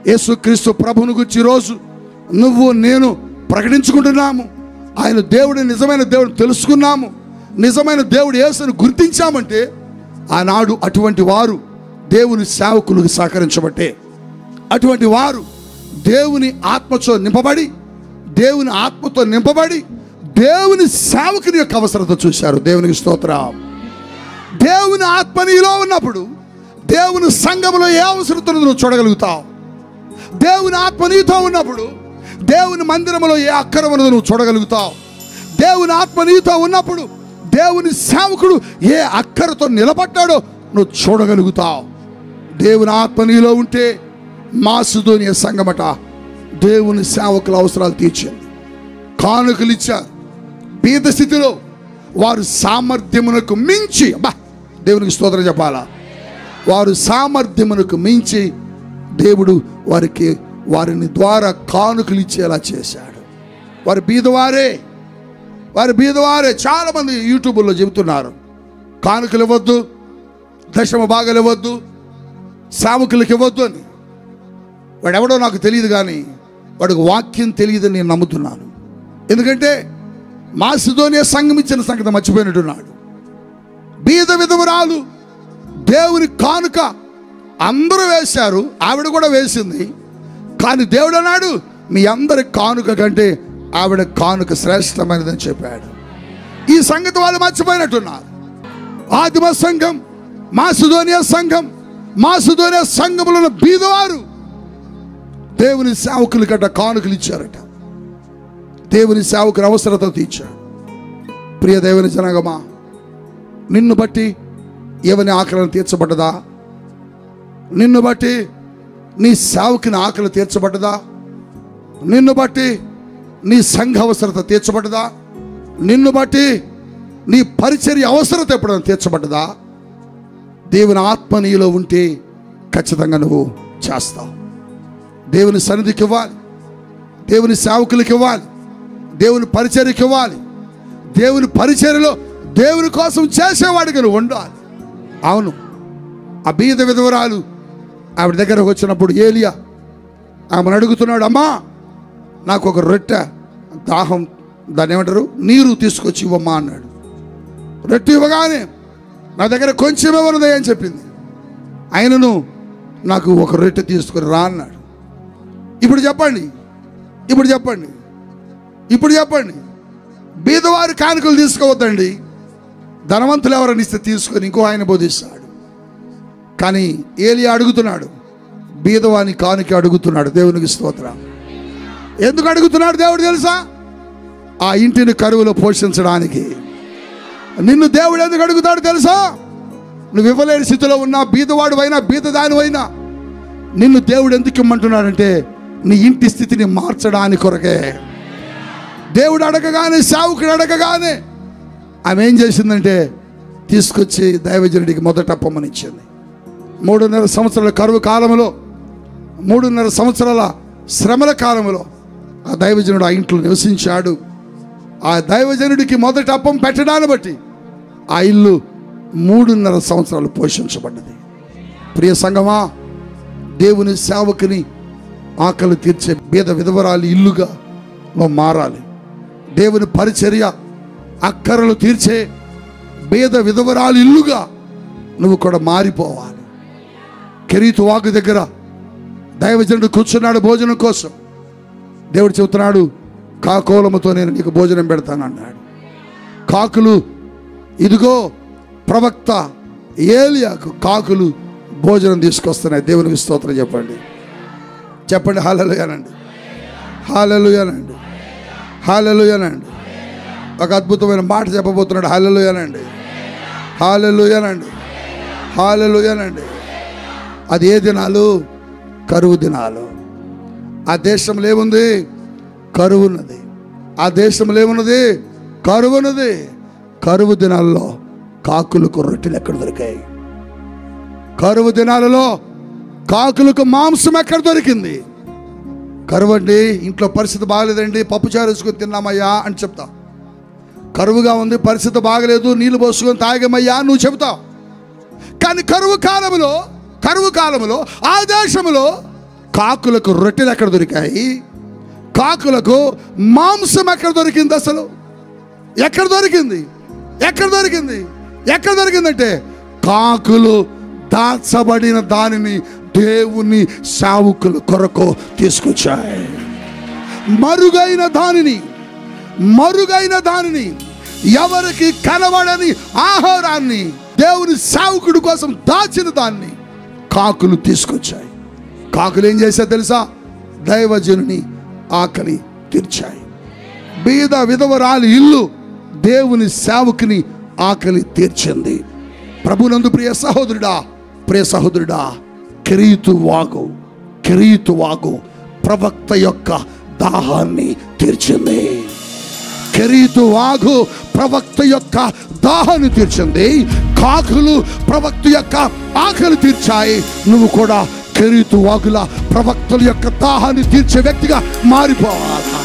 యేసుక్రీస్తు ప్రభువుని గురించి ఈరోజు నువ్వు నేను ప్రకటించుకుంటున్నాము. ఆయన దేవుడు, నిజమైన దేవుడు తెలుసుకున్నాము. నిజమైన దేవుడు యేసుని గుర్తించామంటే ఆనాడు అటువంటి వారు దేవుని సేవకులకు సహకరించబట్టే. అటువంటి వారు దేవుని ఆత్మతో నింపబడి, దేవుని ఆత్మతో నింపబడి దేవుని సేవకుని యొక్క అవసరత చూశారు. దేవునికి స్తోత్రం. దేవుని ఆత్మ నీలో ఉన్నప్పుడు దేవుని సంఘములో ఏ అవసరతను నువ్వు చూడగలుగుతావు. దేవుని ఆత్మ నీతో ఉన్నప్పుడు దేవుని మందిరములో ఏ అక్కరమును నువ్వు చూడగలుగుతావు. దేవుని ఆత్మ నీతో ఉన్నప్పుడు దేవుని సేవకుడు ఏ అక్కరతో నిలబడ్డాడో నువ్వు చూడగలుగుతావు. దేవుని ఆత్మ నీలో ఉంటే మాసిదోనియ సంఘమట దేవుని సేవకుల అవసరాలు తీర్చింది. కానుకలు ఇచ్చారు. పేద స్థితిలో వారు సామర్థ్యమునకు మించి, దేవునికి స్తోత్రం చెప్పాలా, వారు సామర్థ్యమునకు మించి దేవుడు వారిని ద్వారా కానుకలు ఇచ్చేలా చేశాడు. వారి బీదవారే. చాలామంది యూట్యూబ్లో చెబుతున్నారు కానుకలు ఇవ్వద్దు, దశమ భాగాలు ఇవ్వద్దు, సేవకులకు ఇవ్వద్దు అని. వాడెవడో నాకు తెలియదు, కానీ వాడికి వాక్యం తెలియదని నేను నమ్ముతున్నాను. ఎందుకంటే మాసిదోనియ సంఘం ఇచ్చిన సంగతి మర్చిపోయినట్టున్నాడు. బీద విధవరాలు దేవుని కానుక అందరూ వేశారు, ఆవిడ కూడా వేసింది. కానీ దేవుడు అన్నాడు, మీ అందరి కానుక కంటే ఆవిడ కానుక శ్రేష్టమైనదని చెప్పాడు. ఈ సంగతి వాళ్ళు మర్చిపోయినట్టున్నారు. ఆదిమ సంఘం, మాసిదోనియ సంఘములో ఉన్న బీదవారు దేవుని సేవకుల కట్ట కానుకలు ఇచ్చారట. దేవుని సేవకుల అవసరత తీర్చాడు. ప్రియ దేవుని జనగమా, నిన్ను బట్టి ఎవని ఆకలిని తీర్చబడ్డదా? నిన్ను బట్టి నీ సేవకుని ఆకలి తీర్చబడ్డదా? నిన్ను బట్టి నీ సంఘ అవసరత తీర్చబడ్డదా? నిన్ను బట్టి నీ పరిచర్య అవసరత ఎప్పుడైనా తీర్చబడ్డదా? దేవుని ఆత్మ నీలో ఉంటే ఖచ్చితంగా నువ్వు చేస్తావు. దేవుని సన్నిధికి ఇవ్వాలి, దేవుని సేవకులకు ఇవ్వాలి, దేవుని పరిచర్యకి ఇవ్వాలి. దేవుని పరిచర్యలో దేవుని కోసం చేసేవాడిగా నువ్వు ఉండాలి. అవును, ఆ బీద విధవరాలు ఆవిడ దగ్గరకు వచ్చినప్పుడు ఏలియా ఆమెను అడుగుతున్నాడు, అమ్మా నాకు ఒక రొట్టె దాహం, దాన్ని ఏమంటారు, నీరు తీసుకొచ్చి ఇవ్వమ్మా అన్నాడు. రొట్టె ఇవ్వగానే నా దగ్గర కొంచెమే ఉన్నది అని చెప్పింది. ఆయనను నాకు ఒక రొట్టె తీసుకొని రా అన్నాడు. ఇప్పుడు చెప్పండి, బీదవారి కానుకలు తీసుకోవద్దండి, ధనవంతులు ఎవరైనా ఇస్తే తీసుకొని ఇంకో ఆయన బోధిస్తాడు. కానీ ఏలియా అడుగుతున్నాడు, బీదవాని కానుక అడుగుతున్నాడు. దేవునికి స్తోత్రం. ఎందుకు అడుగుతున్నాడు దేవుడు తెలుసా? ఆ ఇంటిని కరువులో పోషించడానికి. నిన్ను దేవుడు ఎందుకు అడుగుతాడు తెలుసా? నువ్వు ఇవ్వలేని స్థితిలో ఉన్నా, బీదవాడు అయినా బీదదానివైనా నిన్ను దేవుడు ఎందుకు ఇమ్మంటున్నాడంటే నీ ఇంటి స్థితిని మార్చడానికి కొరకే. దేవుడు అడగగానే, సేవకుడు అడగగానే ఆమె ఏం చేసిందంటే తీసుకొచ్చి దైవజనుడికి మొదట అప్పమని ఇచ్చింది. 3.5 సంవత్సరాల కరువు కాలంలో, 3.5 సంవత్సరాల శ్రమల కాలంలో ఆ దైవజనుడు ఆ ఇంట్లో నివసించాడు. ఆ దైవజనుడికి మొదట అప్పం పెట్టడాన్ని బట్టి ఆ ఇల్లు 3.5 సంవత్సరాలు పోషించబడ్డది. ప్రియ సంగమా, దేవుని సేవకుని ఆకలి తీర్చే బీద విధవరాలి ఇల్లుగా నువ్వు మారాలి. దేవుని పరిచర్య అక్కరలు తీర్చే బీద విధవరాలి ఇల్లుగా నువ్వు కూడా మారిపోవాలి. కెరీతు వాగు దగ్గర దైవజనుడు కూర్చున్నాడు భోజనం కోసం. దేవుడు చెబుతున్నాడు, కాకోలముతో నేను నీకు భోజనం పెడతాను అన్నాడు. కాకులు ఇదిగో ప్రవక్త ఏలియాకు కాకులు భోజనం తీసుకొస్తున్నాయి. దేవునికి స్తోత్రం చెప్పండి. చెప్పండి హల్లెలూయానండి, హల్లెలూయానండి, హల్లెలూయానండి. ఒక అద్భుతమైన మాట చెప్పబోతున్నాడు. హల్లెలూయానండి, హల్లెలూయానండి, హల్లెలూయానండి. అది ఏ దినాలు? కరువు దినాలు. ఆ దేశంలో ఏముంది? కరువు ఉన్నది. ఆ దేశంలో ఏమున్నది? కరువు ఉన్నది. కరువు దినాల్లో కాకులకు రొట్టెలు ఎక్కడ దొరికాయి? కరువు దినాలలో కాకులకు మాంసం ఎక్కడ దొరికింది? కరువు అండి, ఇంట్లో పరిస్థితి బాగలేదండి, పప్పుచారు వేసుకొని తిన్నామయ్యా అని చెప్తా. కరువుగా ఉంది, పరిస్థితి బాగలేదు, నీళ్ళు పోసుకొని తాగామయ్యా నువ్వు చెబుతావు. కానీ కరువు కాలంలో ఆ దేశంలో కాకులకు రొట్టెలు ఎక్కడ దొరికాయి? కాకులకు మాంసం ఎక్కడ దొరికింది? అసలు ఎక్కడ దొరికింది? ఎక్కడ దొరికింది? ఎక్కడ దొరికిందంటే కాకులు దాచబడిన దానిని దేవుని సేవకుల కొరకు తీసుకొచ్చాయి. మరుగైన దానిని ఎవరికి కనబడని ఆహారాన్ని దేవుని సేవకుడి కోసం దాచిన దాన్ని కాకులు తీసుకొచ్చాయి. కాకులు ఏం చేశాయి తెలుసా? దైవజనుని ఆకలి తీర్చాయి. బీద విధవరాలి ఇల్లు దేవుని సేవకుని ఆకలి తీర్చింది. ప్రభునందు ప్రియ సహోదరుడా, కెరీతు వాగు ప్రవక్త యొక్క దాహాన్ని తీర్చింది. కెరీతు వాగు ప్రవక్త యొక్క దాహాన్ని తీర్చింది. కాకులు ప్రవక్త యొక్క ఆకలి తీర్చాయి. నువ్వు కూడా కెరీతు వాగుల ప్రవక్తల యొక్క దాహాన్ని తీర్చే వ్యక్తిగా మారిపోవాలా?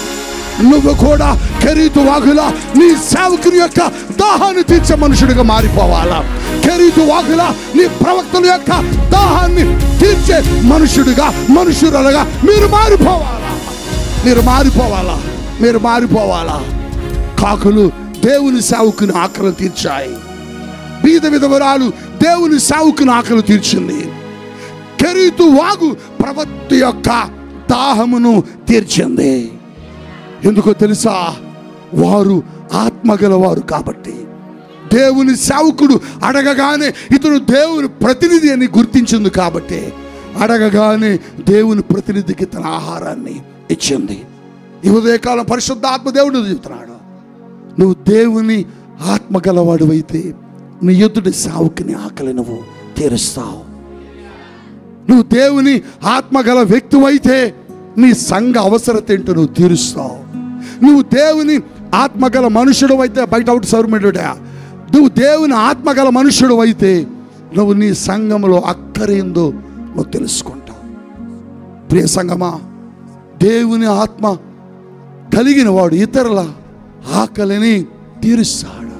నువ్వు కూడా కెరీతు వాగుల నీ సేవకుని యొక్క దాహాన్ని తీర్చే మనుషుడిగా మారిపోవాలా? కెరీతు వాగుల నీ ప్రవక్తల యొక్క దాహాన్ని తీర్చే మనుషులుగా మీరు మారిపోవాలా. కాకులు దేవుని సేవకుని ఆకలి తీర్చాయి. బీద విధవరాలు దేవుని సేవకుని ఆకలి తీర్చింది. కెరీతు వాగు ప్రవక్త యొక్క దాహమును తీర్చింది. ఎందుకో తెలుసా? వారు ఆత్మగలవారు కాబట్టి. దేవుని సేవకుడు అడగగానే ఇతను దేవుని ప్రతినిధి అని గుర్తించింది కాబట్టి అడగగానే దేవుని ప్రతినిధికి తన ఆహారాన్ని ఇచ్చింది. ఈ ఉదయకాలం పరిశుద్ధాత్మ దేవుడు చెబుతున్నాడు, నువ్వు దేవుని ఆత్మగలవాడు అయితే నీ ఎదుటి సేవకుని ఆకలి నువ్వు తీరుస్తావు. నువ్వు దేవుని ఆత్మగల వ్యక్తి అయితే నీ సంఘ అవసరత ఏంటో నువ్వు తీరుస్తావు. నువ్వు దేవుని ఆత్మగల మనుషుడు అయితే బయట అవుట్ సర్వమెంట్, నువ్వు దేవుని ఆత్మగల మనుషుడు అయితే నువ్వు నీ సంఘంలో అక్కరేందో నువ్వు తెలుసుకుంటావు. ప్రియ సంఘమా, దేవుని ఆత్మ కలిగిన వాడు ఇతరుల ఆకలిని తీరుస్తాడు.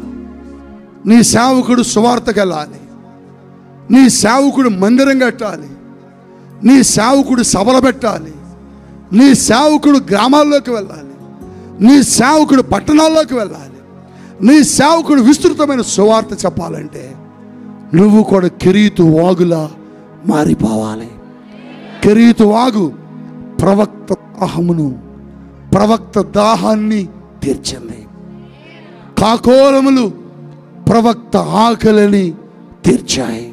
నీ సేవకుడు సువార్తకు వెళ్ళాలి, నీ సేవకుడు మందిరం కట్టాలి, నీ సేవకుడు సభలు పెట్టాలి, నీ సేవకుడు గ్రామాల్లోకి వెళ్ళాలి, నీ సేవకుడు పట్టణాల్లోకి వెళ్ళాలి, నీ సేవకుడు విస్తృతమైన సువార్త చెప్పాలంటే నువ్వు కూడా కెరీతు వాగులా మారిపోవాలి. కెరీతు వాగు ప్రవక్త దాహాన్ని తీర్చింది. కాకోలములు ప్రవక్త ఆకలిని తీర్చాయి.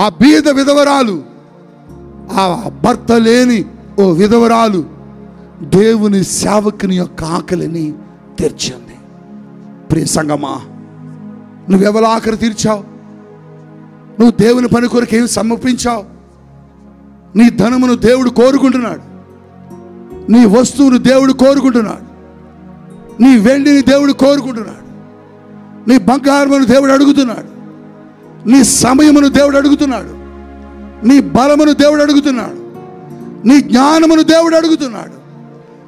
ఆ బీద విధవరాలు, ఆ భర్త లేని ఓ విధవరాలు దేవుని సేవకుని యొక్క ఆకలిని తీర్చింది. ప్రియ సంగమా, నువ్వెవరి ఆకలి తీర్చావు? నువ్వు దేవుని పని కొరకు ఏం సమర్పించావు? నీ ధనమును దేవుడు కోరుకుంటున్నాడు, నీ వస్తువును దేవుడు కోరుకుంటున్నాడు, నీ వెండిని దేవుడు కోరుకుంటున్నాడు, నీ బంగారమును దేవుడు అడుగుతున్నాడు, నీ సమయమును దేవుడు అడుగుతున్నాడు, నీ బలమును దేవుడు అడుగుతున్నాడు, నీ జ్ఞానమును దేవుడు అడుగుతున్నాడు,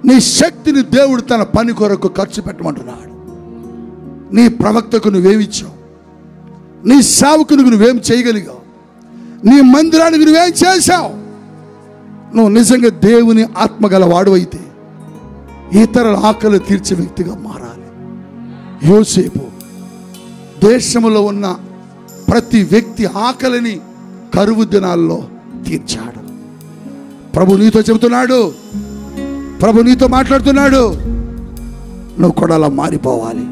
నీ శక్తిని దేవుడు తన పని కొరకు ఖర్చు పెట్టమంటున్నాడు. నీ ప్రవక్తకు నువ్వేమిచ్చావు? నీ సేవకునికి నువ్వేం చేయగలిగావు? నీ మందిరానికి నువ్వేం చేశావు? నువ్వు నిజంగా దేవుని ఆత్మగల వాడు అయితే ఇతరుల ఆకలి తీర్చే వ్యక్తిగా మారాలి. యోసేపు దేశంలో ఉన్న ప్రతి వ్యక్తి ఆకలిని కరువు దినాల్లో తీర్చాడు. ప్రభు నీతో చెబుతున్నాడు, ప్రభు నీతో మాట్లాడుతున్నాడు. నువ్వు కూడా అలా మారిపోవాలి,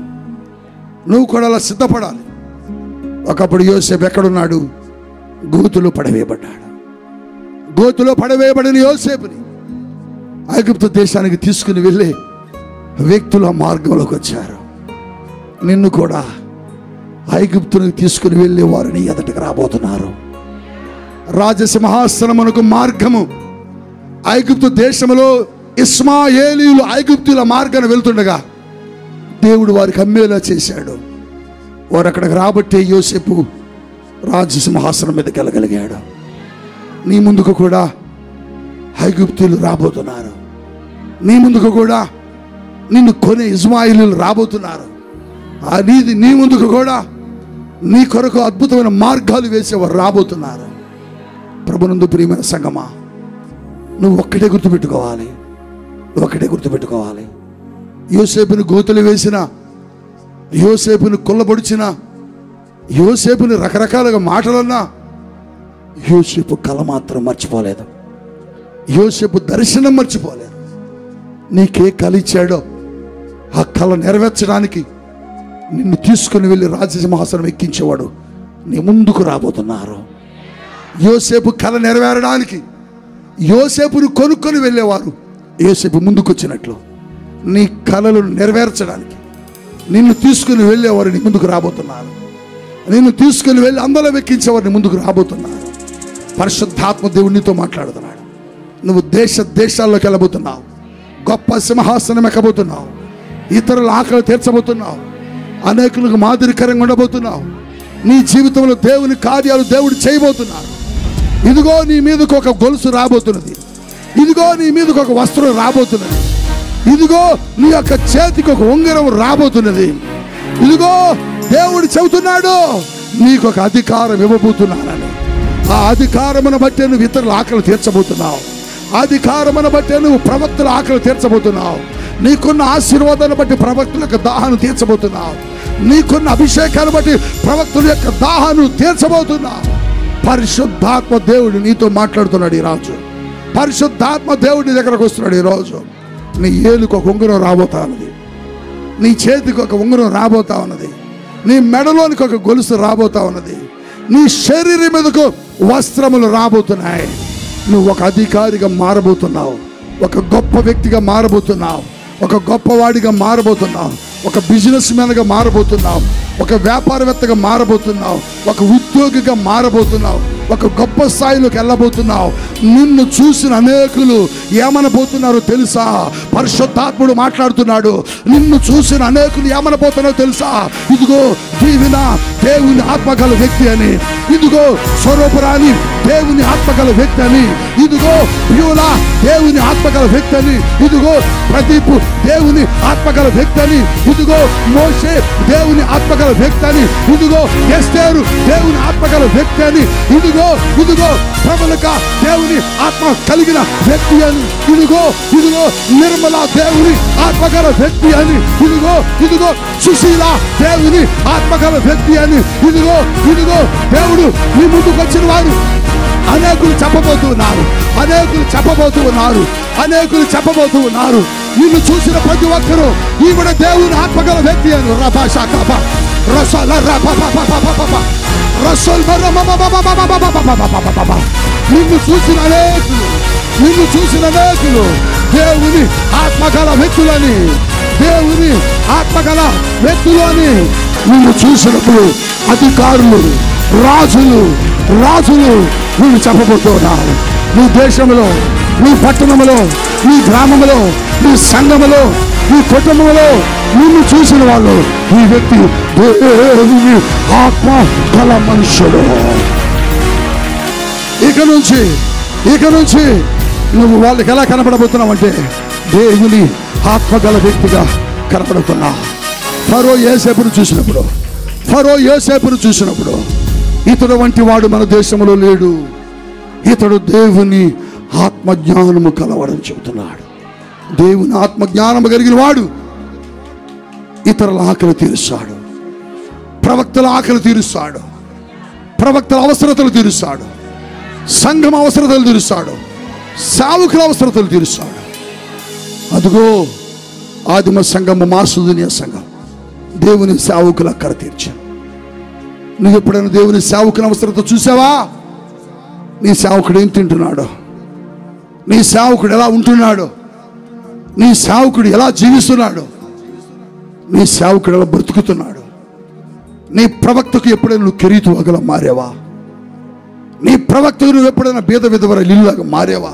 నువ్వు కూడా అలా సిద్ధపడాలి. ఒకప్పుడు యోసేపు ఎక్కడున్నాడు? గోతులో పడవేయబడ్డాడు. గోతులో పడవేయబడిన యోసేపుని ఐగుప్తు దేశానికి తీసుకుని వెళ్ళే వ్యక్తులు ఆ మార్గంలోకి వచ్చారు. నిన్ను కూడా ఐగుప్తునికి తీసుకుని వెళ్ళే వారిని ఎదుటికి రాబోతున్నారు. రాజసింహాసనమునకు మార్గము ఐగుప్తు దేశంలో ఇస్మాయేలీయులు ఐగుప్తుల మార్గాన్ని వెళ్తుండగా దేవుడు వారికి అమ్మేలా చేశాడు. వారు అక్కడికి రాబట్టే యోసేపు రాజసింహాసనం మీదకి వెళ్ళగలిగాడు. నీ ముందుకు కూడా ఐగుప్తులు రాబోతున్నారు. నీ ముందుకు కూడా నిన్ను కొనే ఇస్మాయిలీలు రాబోతున్నారు. నీ ముందుకు కూడా నీ కొరకు అద్భుతమైన మార్గాలు వేసేవారు రాబోతున్నారు. ప్రభునందు ప్రియమైన సంగమా, నువ్వు ఒక్కటే గుర్తుపెట్టుకోవాలి. యోసేపుని గోతులు వేసిన, యోసేపుని కొల్లబొడిచిన, యోసేపుని రకరకాలుగా మాటలన్నా యోసేపు కళ మాత్రం మర్చిపోలేదు. యోసేపు దర్శనం మర్చిపోలేదు. నీకే కళ ఇచ్చాడో ఆ కళ నెరవేర్చడానికి నిన్ను తీసుకుని వెళ్ళి రాజసింహాసనం ఎక్కించేవాడు నీ ముందుకు రాబోతున్నారు. యోసేపు కళ నెరవేరడానికి యోసేపును కొనుక్కొని వెళ్ళేవారు యోసేపు ముందుకొచ్చినట్లు నీ కళలను నెరవేర్చడానికి నిన్ను తీసుకుని వెళ్ళేవారు నీ ముందుకు రాబోతున్నారు. నిన్ను తీసుకుని వెళ్ళి అందులో ఎక్కించేవారు నీ ముందుకు రాబోతున్నారు. పరిశుద్ధాత్మ దేవుడు నీతో మాట్లాడుతున్నాడు. నువ్వు దేశాల్లోకి వెళ్ళబోతున్నావు. గొప్ప సింహాసనం ఎక్కబోతున్నావు. ఇతరుల ఆకలి తీర్చబోతున్నావు. అనేకులకు మాదిరికరంగా ఉండబోతున్నావు. నీ జీవితంలో దేవుని కార్యాలు దేవుడు చేయబోతున్నారు. ఇదిగో నీ మీదకు ఒక గొలుసు రాబోతున్నది. ఇదిగో నీ మీదకు ఒక వస్త్రం రాబోతున్నది. ఇదిగో నీ యొక్క చేతికి ఒక ఉంగరం రాబోతున్నది. ఇదిగో దేవుడు చెబుతున్నాడు, నీకు ఒక అధికారం ఇవ్వబోతున్నానని. ఆ అధికారమును బట్టే నువ్వు ఇతరుల ఆకలి తీర్చబోతున్నావు. అధికారమును బట్టే నువ్వు ప్రవక్తల ఆకలి తీర్చబోతున్నావు. నీకున్న ఆశీర్వాదాన్ని బట్టి ప్రవక్తుల యొక్క దాహాన్ని తీర్చబోతున్నావు. నీకున్న అభిషేకాన్ని బట్టి ప్రవక్తుల యొక్క దాహాన్ని తీర్చబోతున్నావు. పరిశుద్ధాత్మ దేవుడు నీతో మాట్లాడుతున్నాడు ఈరోజు. పరిశుద్ధాత్మ దేవుడి దగ్గరకు వస్తున్నాడు ఈరోజు. నీ ఏలుకు ఒక ఉంగరం రాబోతా ఉన్నది. నీ చేతికి ఒక ఉంగరం రాబోతా ఉన్నది. నీ మెడలోనికి ఒక గొలుసు రాబోతా ఉన్నది. నీ శరీరం మీదకు వస్త్రములు రాబోతున్నాయి. నువ్వు ఒక అధికారిగా మారబోతున్నావు. ఒక గొప్ప వ్యక్తిగా మారబోతున్నావు. ఒక గొప్పవాడిగా మారబోతున్నావు. ఒక బిజినెస్ మ్యాన్గా మారబోతున్నావు. ఒక వ్యాపారవేత్తగా మారబోతున్నావు. ఒక ఉద్యోగిగా మారబోతున్నావు. ఒక గొప్ప స్థాయిలోకి వెళ్ళబోతున్నావు. నిన్ను చూసిన అనేకులు ఏమనబోతున్నారో తెలుసా? పరిశుద్ధాత్ముడు మాట్లాడుతున్నాడు. నిన్ను చూసిన అనేకులు ఏమనబోతున్నారో తెలుసా? ఇదిగో దీవిన దేవుని ఆత్మగల వ్యక్తి అని. ఇదిగో స్వరూపరాని దేవుని ఆత్మగల వ్యక్తి అని. ఇదిగో ప్యూలా దేవుని ఆత్మగల వ్యక్తి అని. ఇదిగో ప్రదీప్ దేవుని ఆత్మగల వ్యక్తి అని. ఇదిగో మోషే దేవుని ఆత్మగల వ్యక్తి అని. ఇదిగో ఎస్తేరు దేవుని ఆత్మగల వ్యక్తి అని. ఇదిగో ప్రబలక దేవుని ఆత్మ కలిగిన వ్యక్తి అని. ఇదిగో నిర్మల దేవుని ఆత్మగల వ్యక్తి అని. ఇదిగో సుశీల దేవుని ఆత్మగల వ్యక్తి అని. ఇదిగో దేవుడు నీ ముందుకు వచ్చిన వారు అనేకులు చెప్పబోతున్నారు. నిన్ను చూసిన ప్రతి ఒక్కరూ ఈవిడ దేవుని ఆత్మగల వ్యక్తి అని. నిన్ను చూసిన అనేకులు దేవుని ఆత్మగల వ్యక్తులని. నిన్ను చూసినప్పుడు అధికారులు రాజులు నిన్ను చెప్పబోతున్నారు. నీ దేశంలో, నీ పట్టణంలో, నీ గ్రామంలో, నీ సంఘములో, నీ కుటుంబంలో నిన్ను చూసిన వాళ్ళు ఈ వ్యక్తి దేవుని ఆత్మ గల మనుషుడు. ఇక నుంచి నువ్వు వాళ్ళకి ఎలా కనపడబోతున్నావు అంటే దేవుని ఆత్మ గల వ్యక్తిగా కనపడుతున్నావు. ఫరో యోసేపును చూసినప్పుడు ఇతడు వంటి వాడు మన దేశంలో లేడు. ఇతడు దేవుని ఆత్మజ్ఞానము కలవాడని చెబుతున్నాడు. దేవుని ఆత్మజ్ఞానము కలిగిన వాడు ఇతరుల ఆకలి తీరుస్తాడు. ప్రవక్తల ఆకలి తీరుస్తాడు. ప్రవక్తల అవసరతలు తీరుస్తాడు. సంఘం అవసరతలు తీరుస్తాడు. సావుకుల అవసరతలు తీరుస్తాడు. అదిగో ఆదిమ సంఘము, మాసుదునియ సంఘం దేవుని సావుకుల అక్కర తీర్చాడు. నువ్వు ఎప్పుడైనా దేవుని సేవకుని అవసరత చూసావా? నీ సేవకుడు ఏం తింటున్నాడో, నీ సేవకుడు ఎలా ఉంటున్నాడో, నీ సేవకుడు ఎలా జీవిస్తున్నాడో, నీ సేవకుడు ఎలా బ్రతుకుతున్నాడు? నీ ప్రవక్తకు ఎప్పుడైనా నువ్వు కెరీతువాగలా మారేవా? నీ ప్రవక్తకు నువ్వు ఎప్పుడైనా బీద విధవర ఇల్లులాగా మారేవా?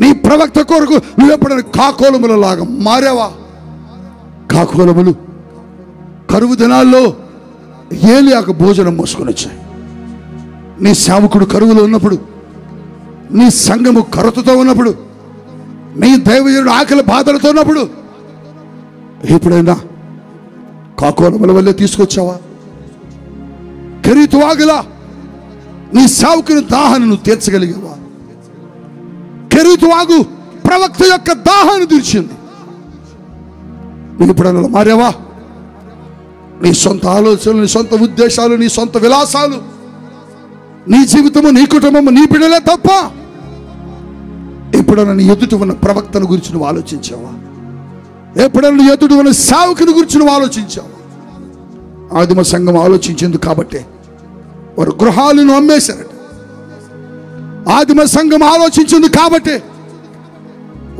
నీ ప్రవక్త కొరకు నువ్వు ఎప్పుడైనా కాకోలములలాగా మారేవా? కాకోలములు కరువు దినాల్లో ఏలియాకు భోజనం మోసుకొని వచ్చాయి. నీ సేవకుడు కరువులో ఉన్నప్పుడు, నీ సంఘము కొరతతో ఉన్నప్పుడు, నీ దైవజనుడు ఆకలి బాధలతో ఉన్నప్పుడు ఎప్పుడైనా కాకోలముల వల్లే తీసుకొచ్చావా? కెరీతువాగులా నీ సేవకుని దాహాన్ని నువ్వు తీర్చగలిగావా? కెరీతువాగు ప్రవక్త యొక్క దాహాన్ని తీర్చింది. నువ్వు ఎప్పుడైనా మారావా? నీ సొంత ఆలోచనలు, నీ సొంత ఉద్దేశాలు, నీ సొంత విలాసాలు, నీ జీవితము, నీ కుటుంబము, నీ బిడ్డలే తప్ప ఎప్పుడైనా నీ ఎదుటి ఉన్న ప్రవక్తను గురించి నువ్వు ఆలోచించావా? ఎప్పుడైనా నీ ఎదుటి ఉన్న సేవకుని గురించి నువ్వు ఆలోచించావా? ఆదిమ సంఘం ఆలోచించింది కాబట్టి వారు గృహాలను అమ్మేశారట. ఆదిమ సంఘం ఆలోచించింది కాబట్టి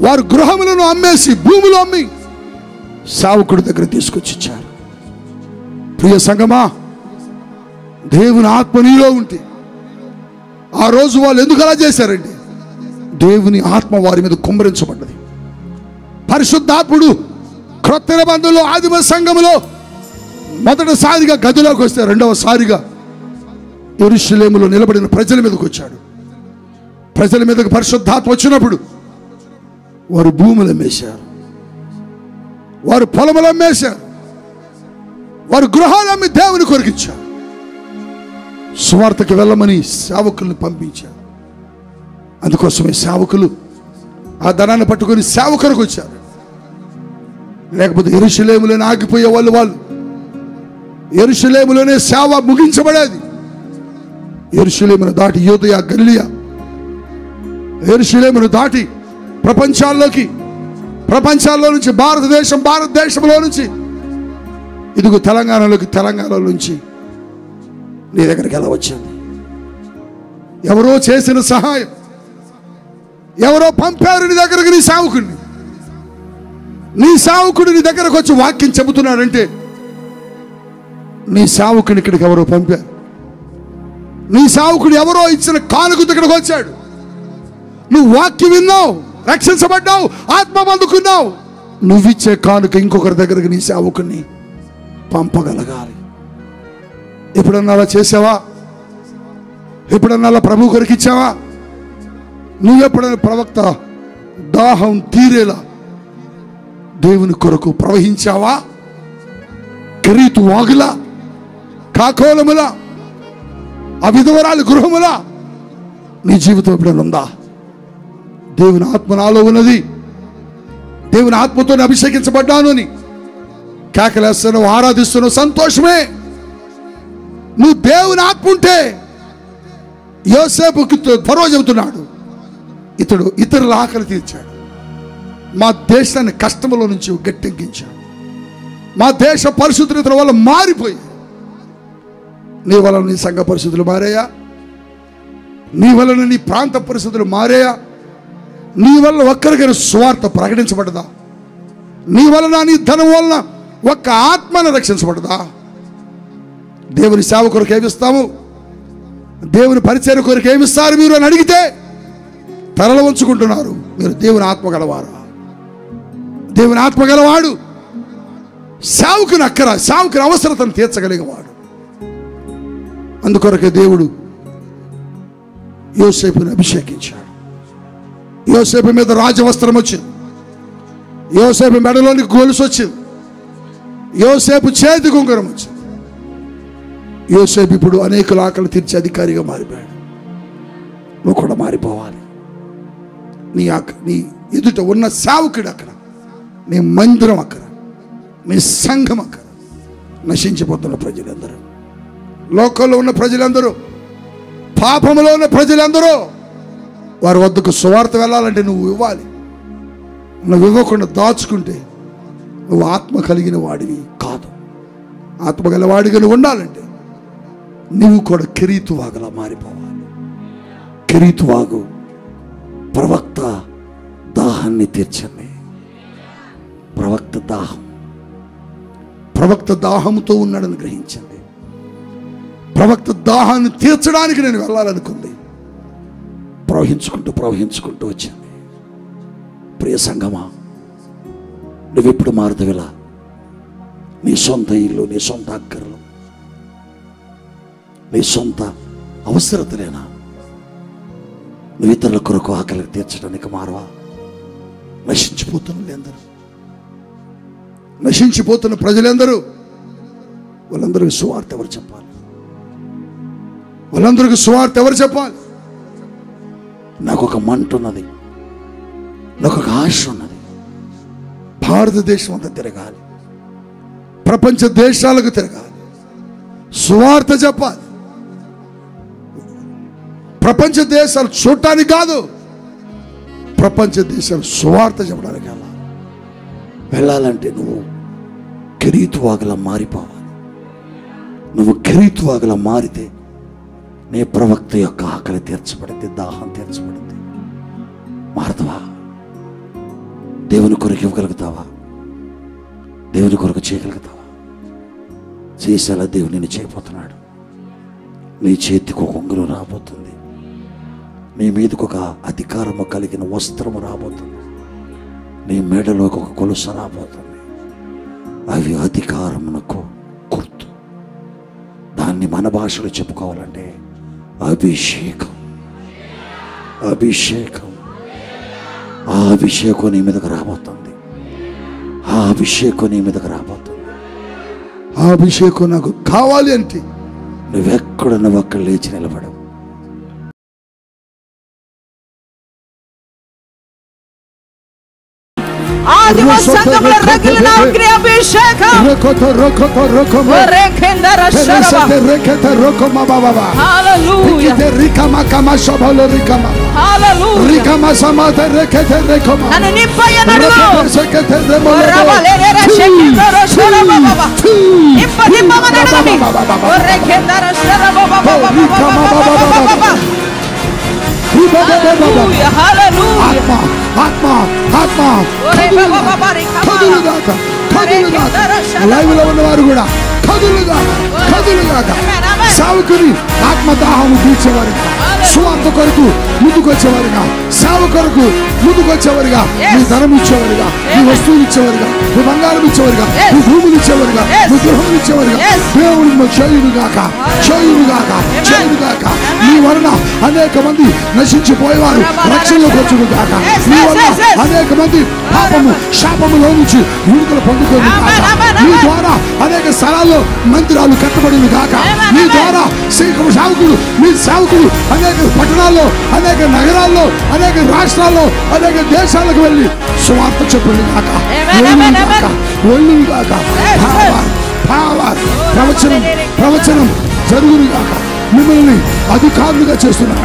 వారు గృహములను అమ్మేసి, భూములు అమ్మి సేవకుడి దగ్గర తీసుకొచ్చి ఇచ్చారు. ప్రియ సంఘమా, దేవుని ఆత్మ నీలో ఉంటే ఆ రోజు వాళ్ళు ఎందుకు అలా చేశారండి? దేవుని ఆత్మ వారి మీద కుమ్మరించబడ్డది. పరిశుద్ధాత్ముడు క్రొత్త నిబంధనలో ఆదిమ సంఘములో మొదటిసారిగా గదిలోకి వస్తే, రెండవసారిగా యెరూషలేములో నిలబడిన ప్రజల మీదకి వచ్చాడు. ప్రజల మీదకి పరిశుద్ధాత్మ వచ్చినప్పుడు వారు భూములు అమ్మేశారు, వారు పొలములు అమ్మేశారు, వారు గృహాలు అమ్మి దేవుని కొరికిచ్చారు. సువార్తకి వెళ్ళమని సేవకుల్ని పంపించారు. అందుకోసమే సేవకులు ఆ ధనాన్ని పట్టుకొని సేవకులకు వచ్చారు. లేకపోతే యెరూషలేములోనే ఆగిపోయే వాళ్ళు యెరూషలేములోనే సేవ ముగించబడేది. యెరూషలేమును దాటి యూదయ, గలిలయ, యెరూషలేమును దాటి ప్రపంచాల్లో నుంచి భారతదేశంలో నుంచి ఇదిగో తెలంగాణలో నుంచి నీ దగ్గరికి ఎలా వచ్చింది? ఎవరో చేసిన సహాయం, ఎవరో పంపారు నీ దగ్గరకు. నీ సేవకుడు నీ దగ్గరకు వచ్చి వాక్యం చెబుతున్నాడంటే నీ సేవకుని ఇక్కడికి ఎవరో పంపారు. నీ సేవకుడు ఎవరో ఇచ్చిన కానుక దగ్గరకు వచ్చాడు. నువ్వు వాక్యం విన్నావు, రక్షించబడ్డావు, ఆత్మ పొందుకున్నావు. నువ్విచ్చే కానుక ఇంకొకరి దగ్గరకు నీ సేవకుని పంపగలగాలి. ఎప్పుడన్నా అలా చేసావా? ఎప్పుడన్నా అలా ప్రభు కొరకు ఇచ్చావా? నువ్వెప్పుడైనా ప్రవక్త దాహం తీరేలా దేవుని కొరకు ప్రవహించావా? కెరీతు వాగులా, కాకోలములా, ఆ విధవరాలు గృహములా నీ జీవితం ఎప్పుడైనా ఉందా? దేవుని ఆత్మ నాలో ఉన్నది, దేవుని ఆత్మతో అభిషేకించబడ్డాను అని కేకలేస్తున్నావు, ఆరాధిస్తున్నావు, సంతోషమే. నువ్వు దేవుని ఆత్మ ఉంటే యోసేపుకి ఫరో చెబుతున్నాడు, ఇతడు ఇతరుల ఆకలి తీర్చాడు, మా దేశాన్ని కష్టములో నుంచి గట్టెక్కించాడు, మా దేశ పరిస్థితుల వల్ల మారిపోయాయి. నీ వలన నీ సంఘ పరిస్థితులు మారాయా? నీ వలన నీ ప్రాంత పరిస్థితులు మారాయా? నీ వలన ఒక్కరికైనా సువార్త ప్రకటించబడదా? నీ వలన, నీ ధనం వలన ఒక్క ఆత్మను రక్షించబడదా? దేవుని సేవ కొరకు ఏమిస్తాము? దేవుని పరిచర్య కొరకు ఏమిస్తారు మీరు అని అడిగితే తలలు వంచుకుంటున్నారు. మీరు దేవుని ఆత్మ గలవారా? దేవుని ఆత్మ గలవాడు సేవకుని సేవకుని అవసరతను తీర్చగలిగేవాడు. అందుకొరకే దేవుడు యోసేపుని అభిషేకించాడు. యోసేపు మీద రాజవస్త్రం వచ్చింది, యోసేపు మెడలోని గొలుసు వచ్చింది, యోసేపు చేతి కుంకురం వచ్చింది. యోసేపు ఇప్పుడు అనేకుల ఆకలి తీర్చే అధికారిగా మారిపోయాడు. నువ్వు కూడా మారిపోవాలి. నీ ఎదుట ఉన్న సేవకుడు అక్కడ, నీ మందిరం అక్కడ, నీ సంఘం అక్కడ. నశించిపోతున్న ప్రజలందరూ, లోకంలో ఉన్న ప్రజలందరూ, పాపములో ఉన్న ప్రజలందరూ వారి వద్దకు సువార్త వెళ్ళాలంటే నువ్వు ఇవ్వాలి. నువ్వు ఇవ్వకుండా దాచుకుంటే నువ్వు ఆత్మ కలిగిన వాడివి కాదు. ఆత్మ గల వాడిగా నువ్వు ఉండాలంటే నువ్వు కూడా కెరీతువాగులా మారిపోవాలి. కెరీతువాగు ప్రవక్త దాహాన్ని తీర్చండి. ప్రవక్త దాహంతో ఉన్నాడని గ్రహించండి. ప్రవక్త దాహాన్ని తీర్చడానికి నేను వెళ్ళాలనుకుంది. ప్రవహించుకుంటూ వచ్చింది. ప్రియ సంగమా, నువ్వెప్పుడు మారుతావిలా? నీ సొంత ఇల్లు, నీ సొంత అక్కర్లు, నీ సొంత అవసరతలేనా? నువ్వు ఇతరుల కొరకు ఆకలి తీర్చడానికి మారవా? నశించిపోతున్న ప్రజలందరూ వాళ్ళందరికీ సువార్త ఎవరు చెప్పాలి? వాళ్ళందరికీ సువార్త ఎవరు చెప్పాలి? నాకు ఒక మంట ఉన్నది, నాకు ఒక ఆశ ఉన్నది. భారతదేశం అంతా తిరగాలి, ప్రపంచ దేశాలకు తిరగాలి, సువార్త చెప్పాలి. ప్రపంచ దేశాలు చూడటానికి కాదు, ప్రపంచ దేశాలు సువార్త చెప్పడానికి వెళ్ళాలంటే నువ్వు కెరీతువాగులా మారిపోవాలి. నువ్వు కెరీతువాగులా మారితే నీ ప్రవక్త యొక్క ఆకలి తీర్చబడింది, దాహం తీర్చబడింది. మారతావా? దేవుని కొరకు ఇవ్వగలుగుతావా? దేవుని కొరకు చేయగలుగుతావా? చేసేలా దేవుడు నిన్ను చేయబోతున్నాడు. నీ చేతికి ఒక ఉంగరం రాబోతుంది, నీ మీదకి ఒక అధికారము కలిగిన వస్త్రము రాబోతుంది, నీ మెడలోకి ఒక గొలుసు రాబోతుంది. అవి అధికారమునకు గుర్తు. దాన్ని మన భాషలో చెప్పుకోవాలంటే అభిషేకం. అభిషేకం. ఆ అభిషేకం నీ మీదకి రాబోతుంది. ఆ అభిషేకం నీ మీదకి రాబోతుంది. ఆ అభిషేకం నాకు కావాలి అంటే నువ్వు అక్కడ లేచి నిలబడవు. ఆదిమ సంఘములో రగిలిన అగ్ని అభిషేకం. హల్లెలూయా. నన్ను నింపయ్యనడు. లైవ్లో ఉన్నవారు కూడా కదులుగాక. సేవకుని ఆత్మదాహము తీర్చేవారుగా, సువార్త కొరకు ముందుకొచ్చేవారుగా, సేవ కొరకు ముందుకొచ్చేవారుగా, నీ ధనం ఇచ్చేవారుగా, నీ వస్తువులు ఇచ్చేవారుగా, నీ బంగారం ఇచ్చేవారుగా, నీ భూములు ఇచ్చేవారుగా, నీ గృహములు ఇచ్చేవారుగా దేవుడు చేయునుగాక. నీ వలన అనేక మంది నశించిపోయేవారు రక్షణలోకి వచ్చునుగాక. నీ వలన అనేక మంది పాపము శాపములో నుంచి విడుదల పొందుకోనుగాక. నీ ద్వారా అనేక స్థలాల్లో మందిరాలు కట్టబడిన గాక. నీ ద్వారా మీ సేవకులు అనేక పట్టణాల్లో, అనేక నగరాల్లో, అనేక రాష్ట్రాల్లో, అనేక దేశాలకు వెళ్ళి సువార్త చెప్పులు గాక. ప్రవచనం జరుగును గాక. మిమ్మల్ని అధికారులుగా చేస్తున్నాడు.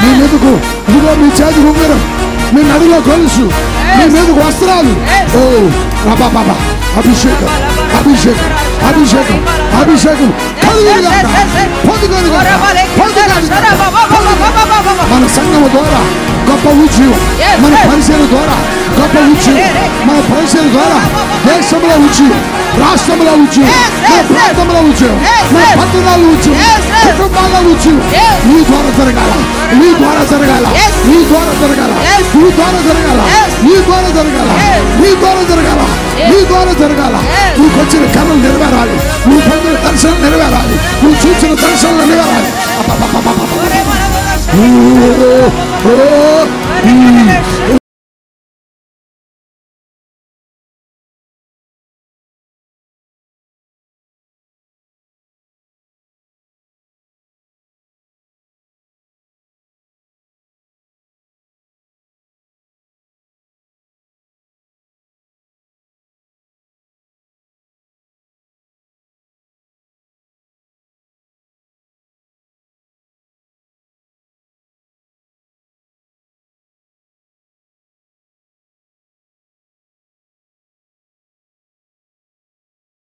మీ మీదకు ఇదిగో మీ చేతి ఉంగరం, మీ నడులో గొలుసు, మీ మీదకు వస్త్రాలు. ఓ బాబా, అభిషేకం. మన సంఘము ద్వారా గొప్ప ఉద్యోగం, మన పరిచయం ద్వారా గొప్ప ఉద్యోగం, మన పరిచయం ద్వారా దేశంలో ఉద్యోగం, రాష్ట్రంలో ఉద్యోగం, మన ప్రాంతంలో ఉద్యోగం, మన పట్టణాల్లో ఉద్యోగం, కుటుంబాల్లో ఉద్యోగం. నీ ద్వారా జరగాల. నువ్వు వచ్చిన కర్రలు నెరవేరాలి, నువ్వు పొందిన దర్శనం నెరవేరాలి, నువ్వు చూసిన దర్శనం నెరవేరాలి.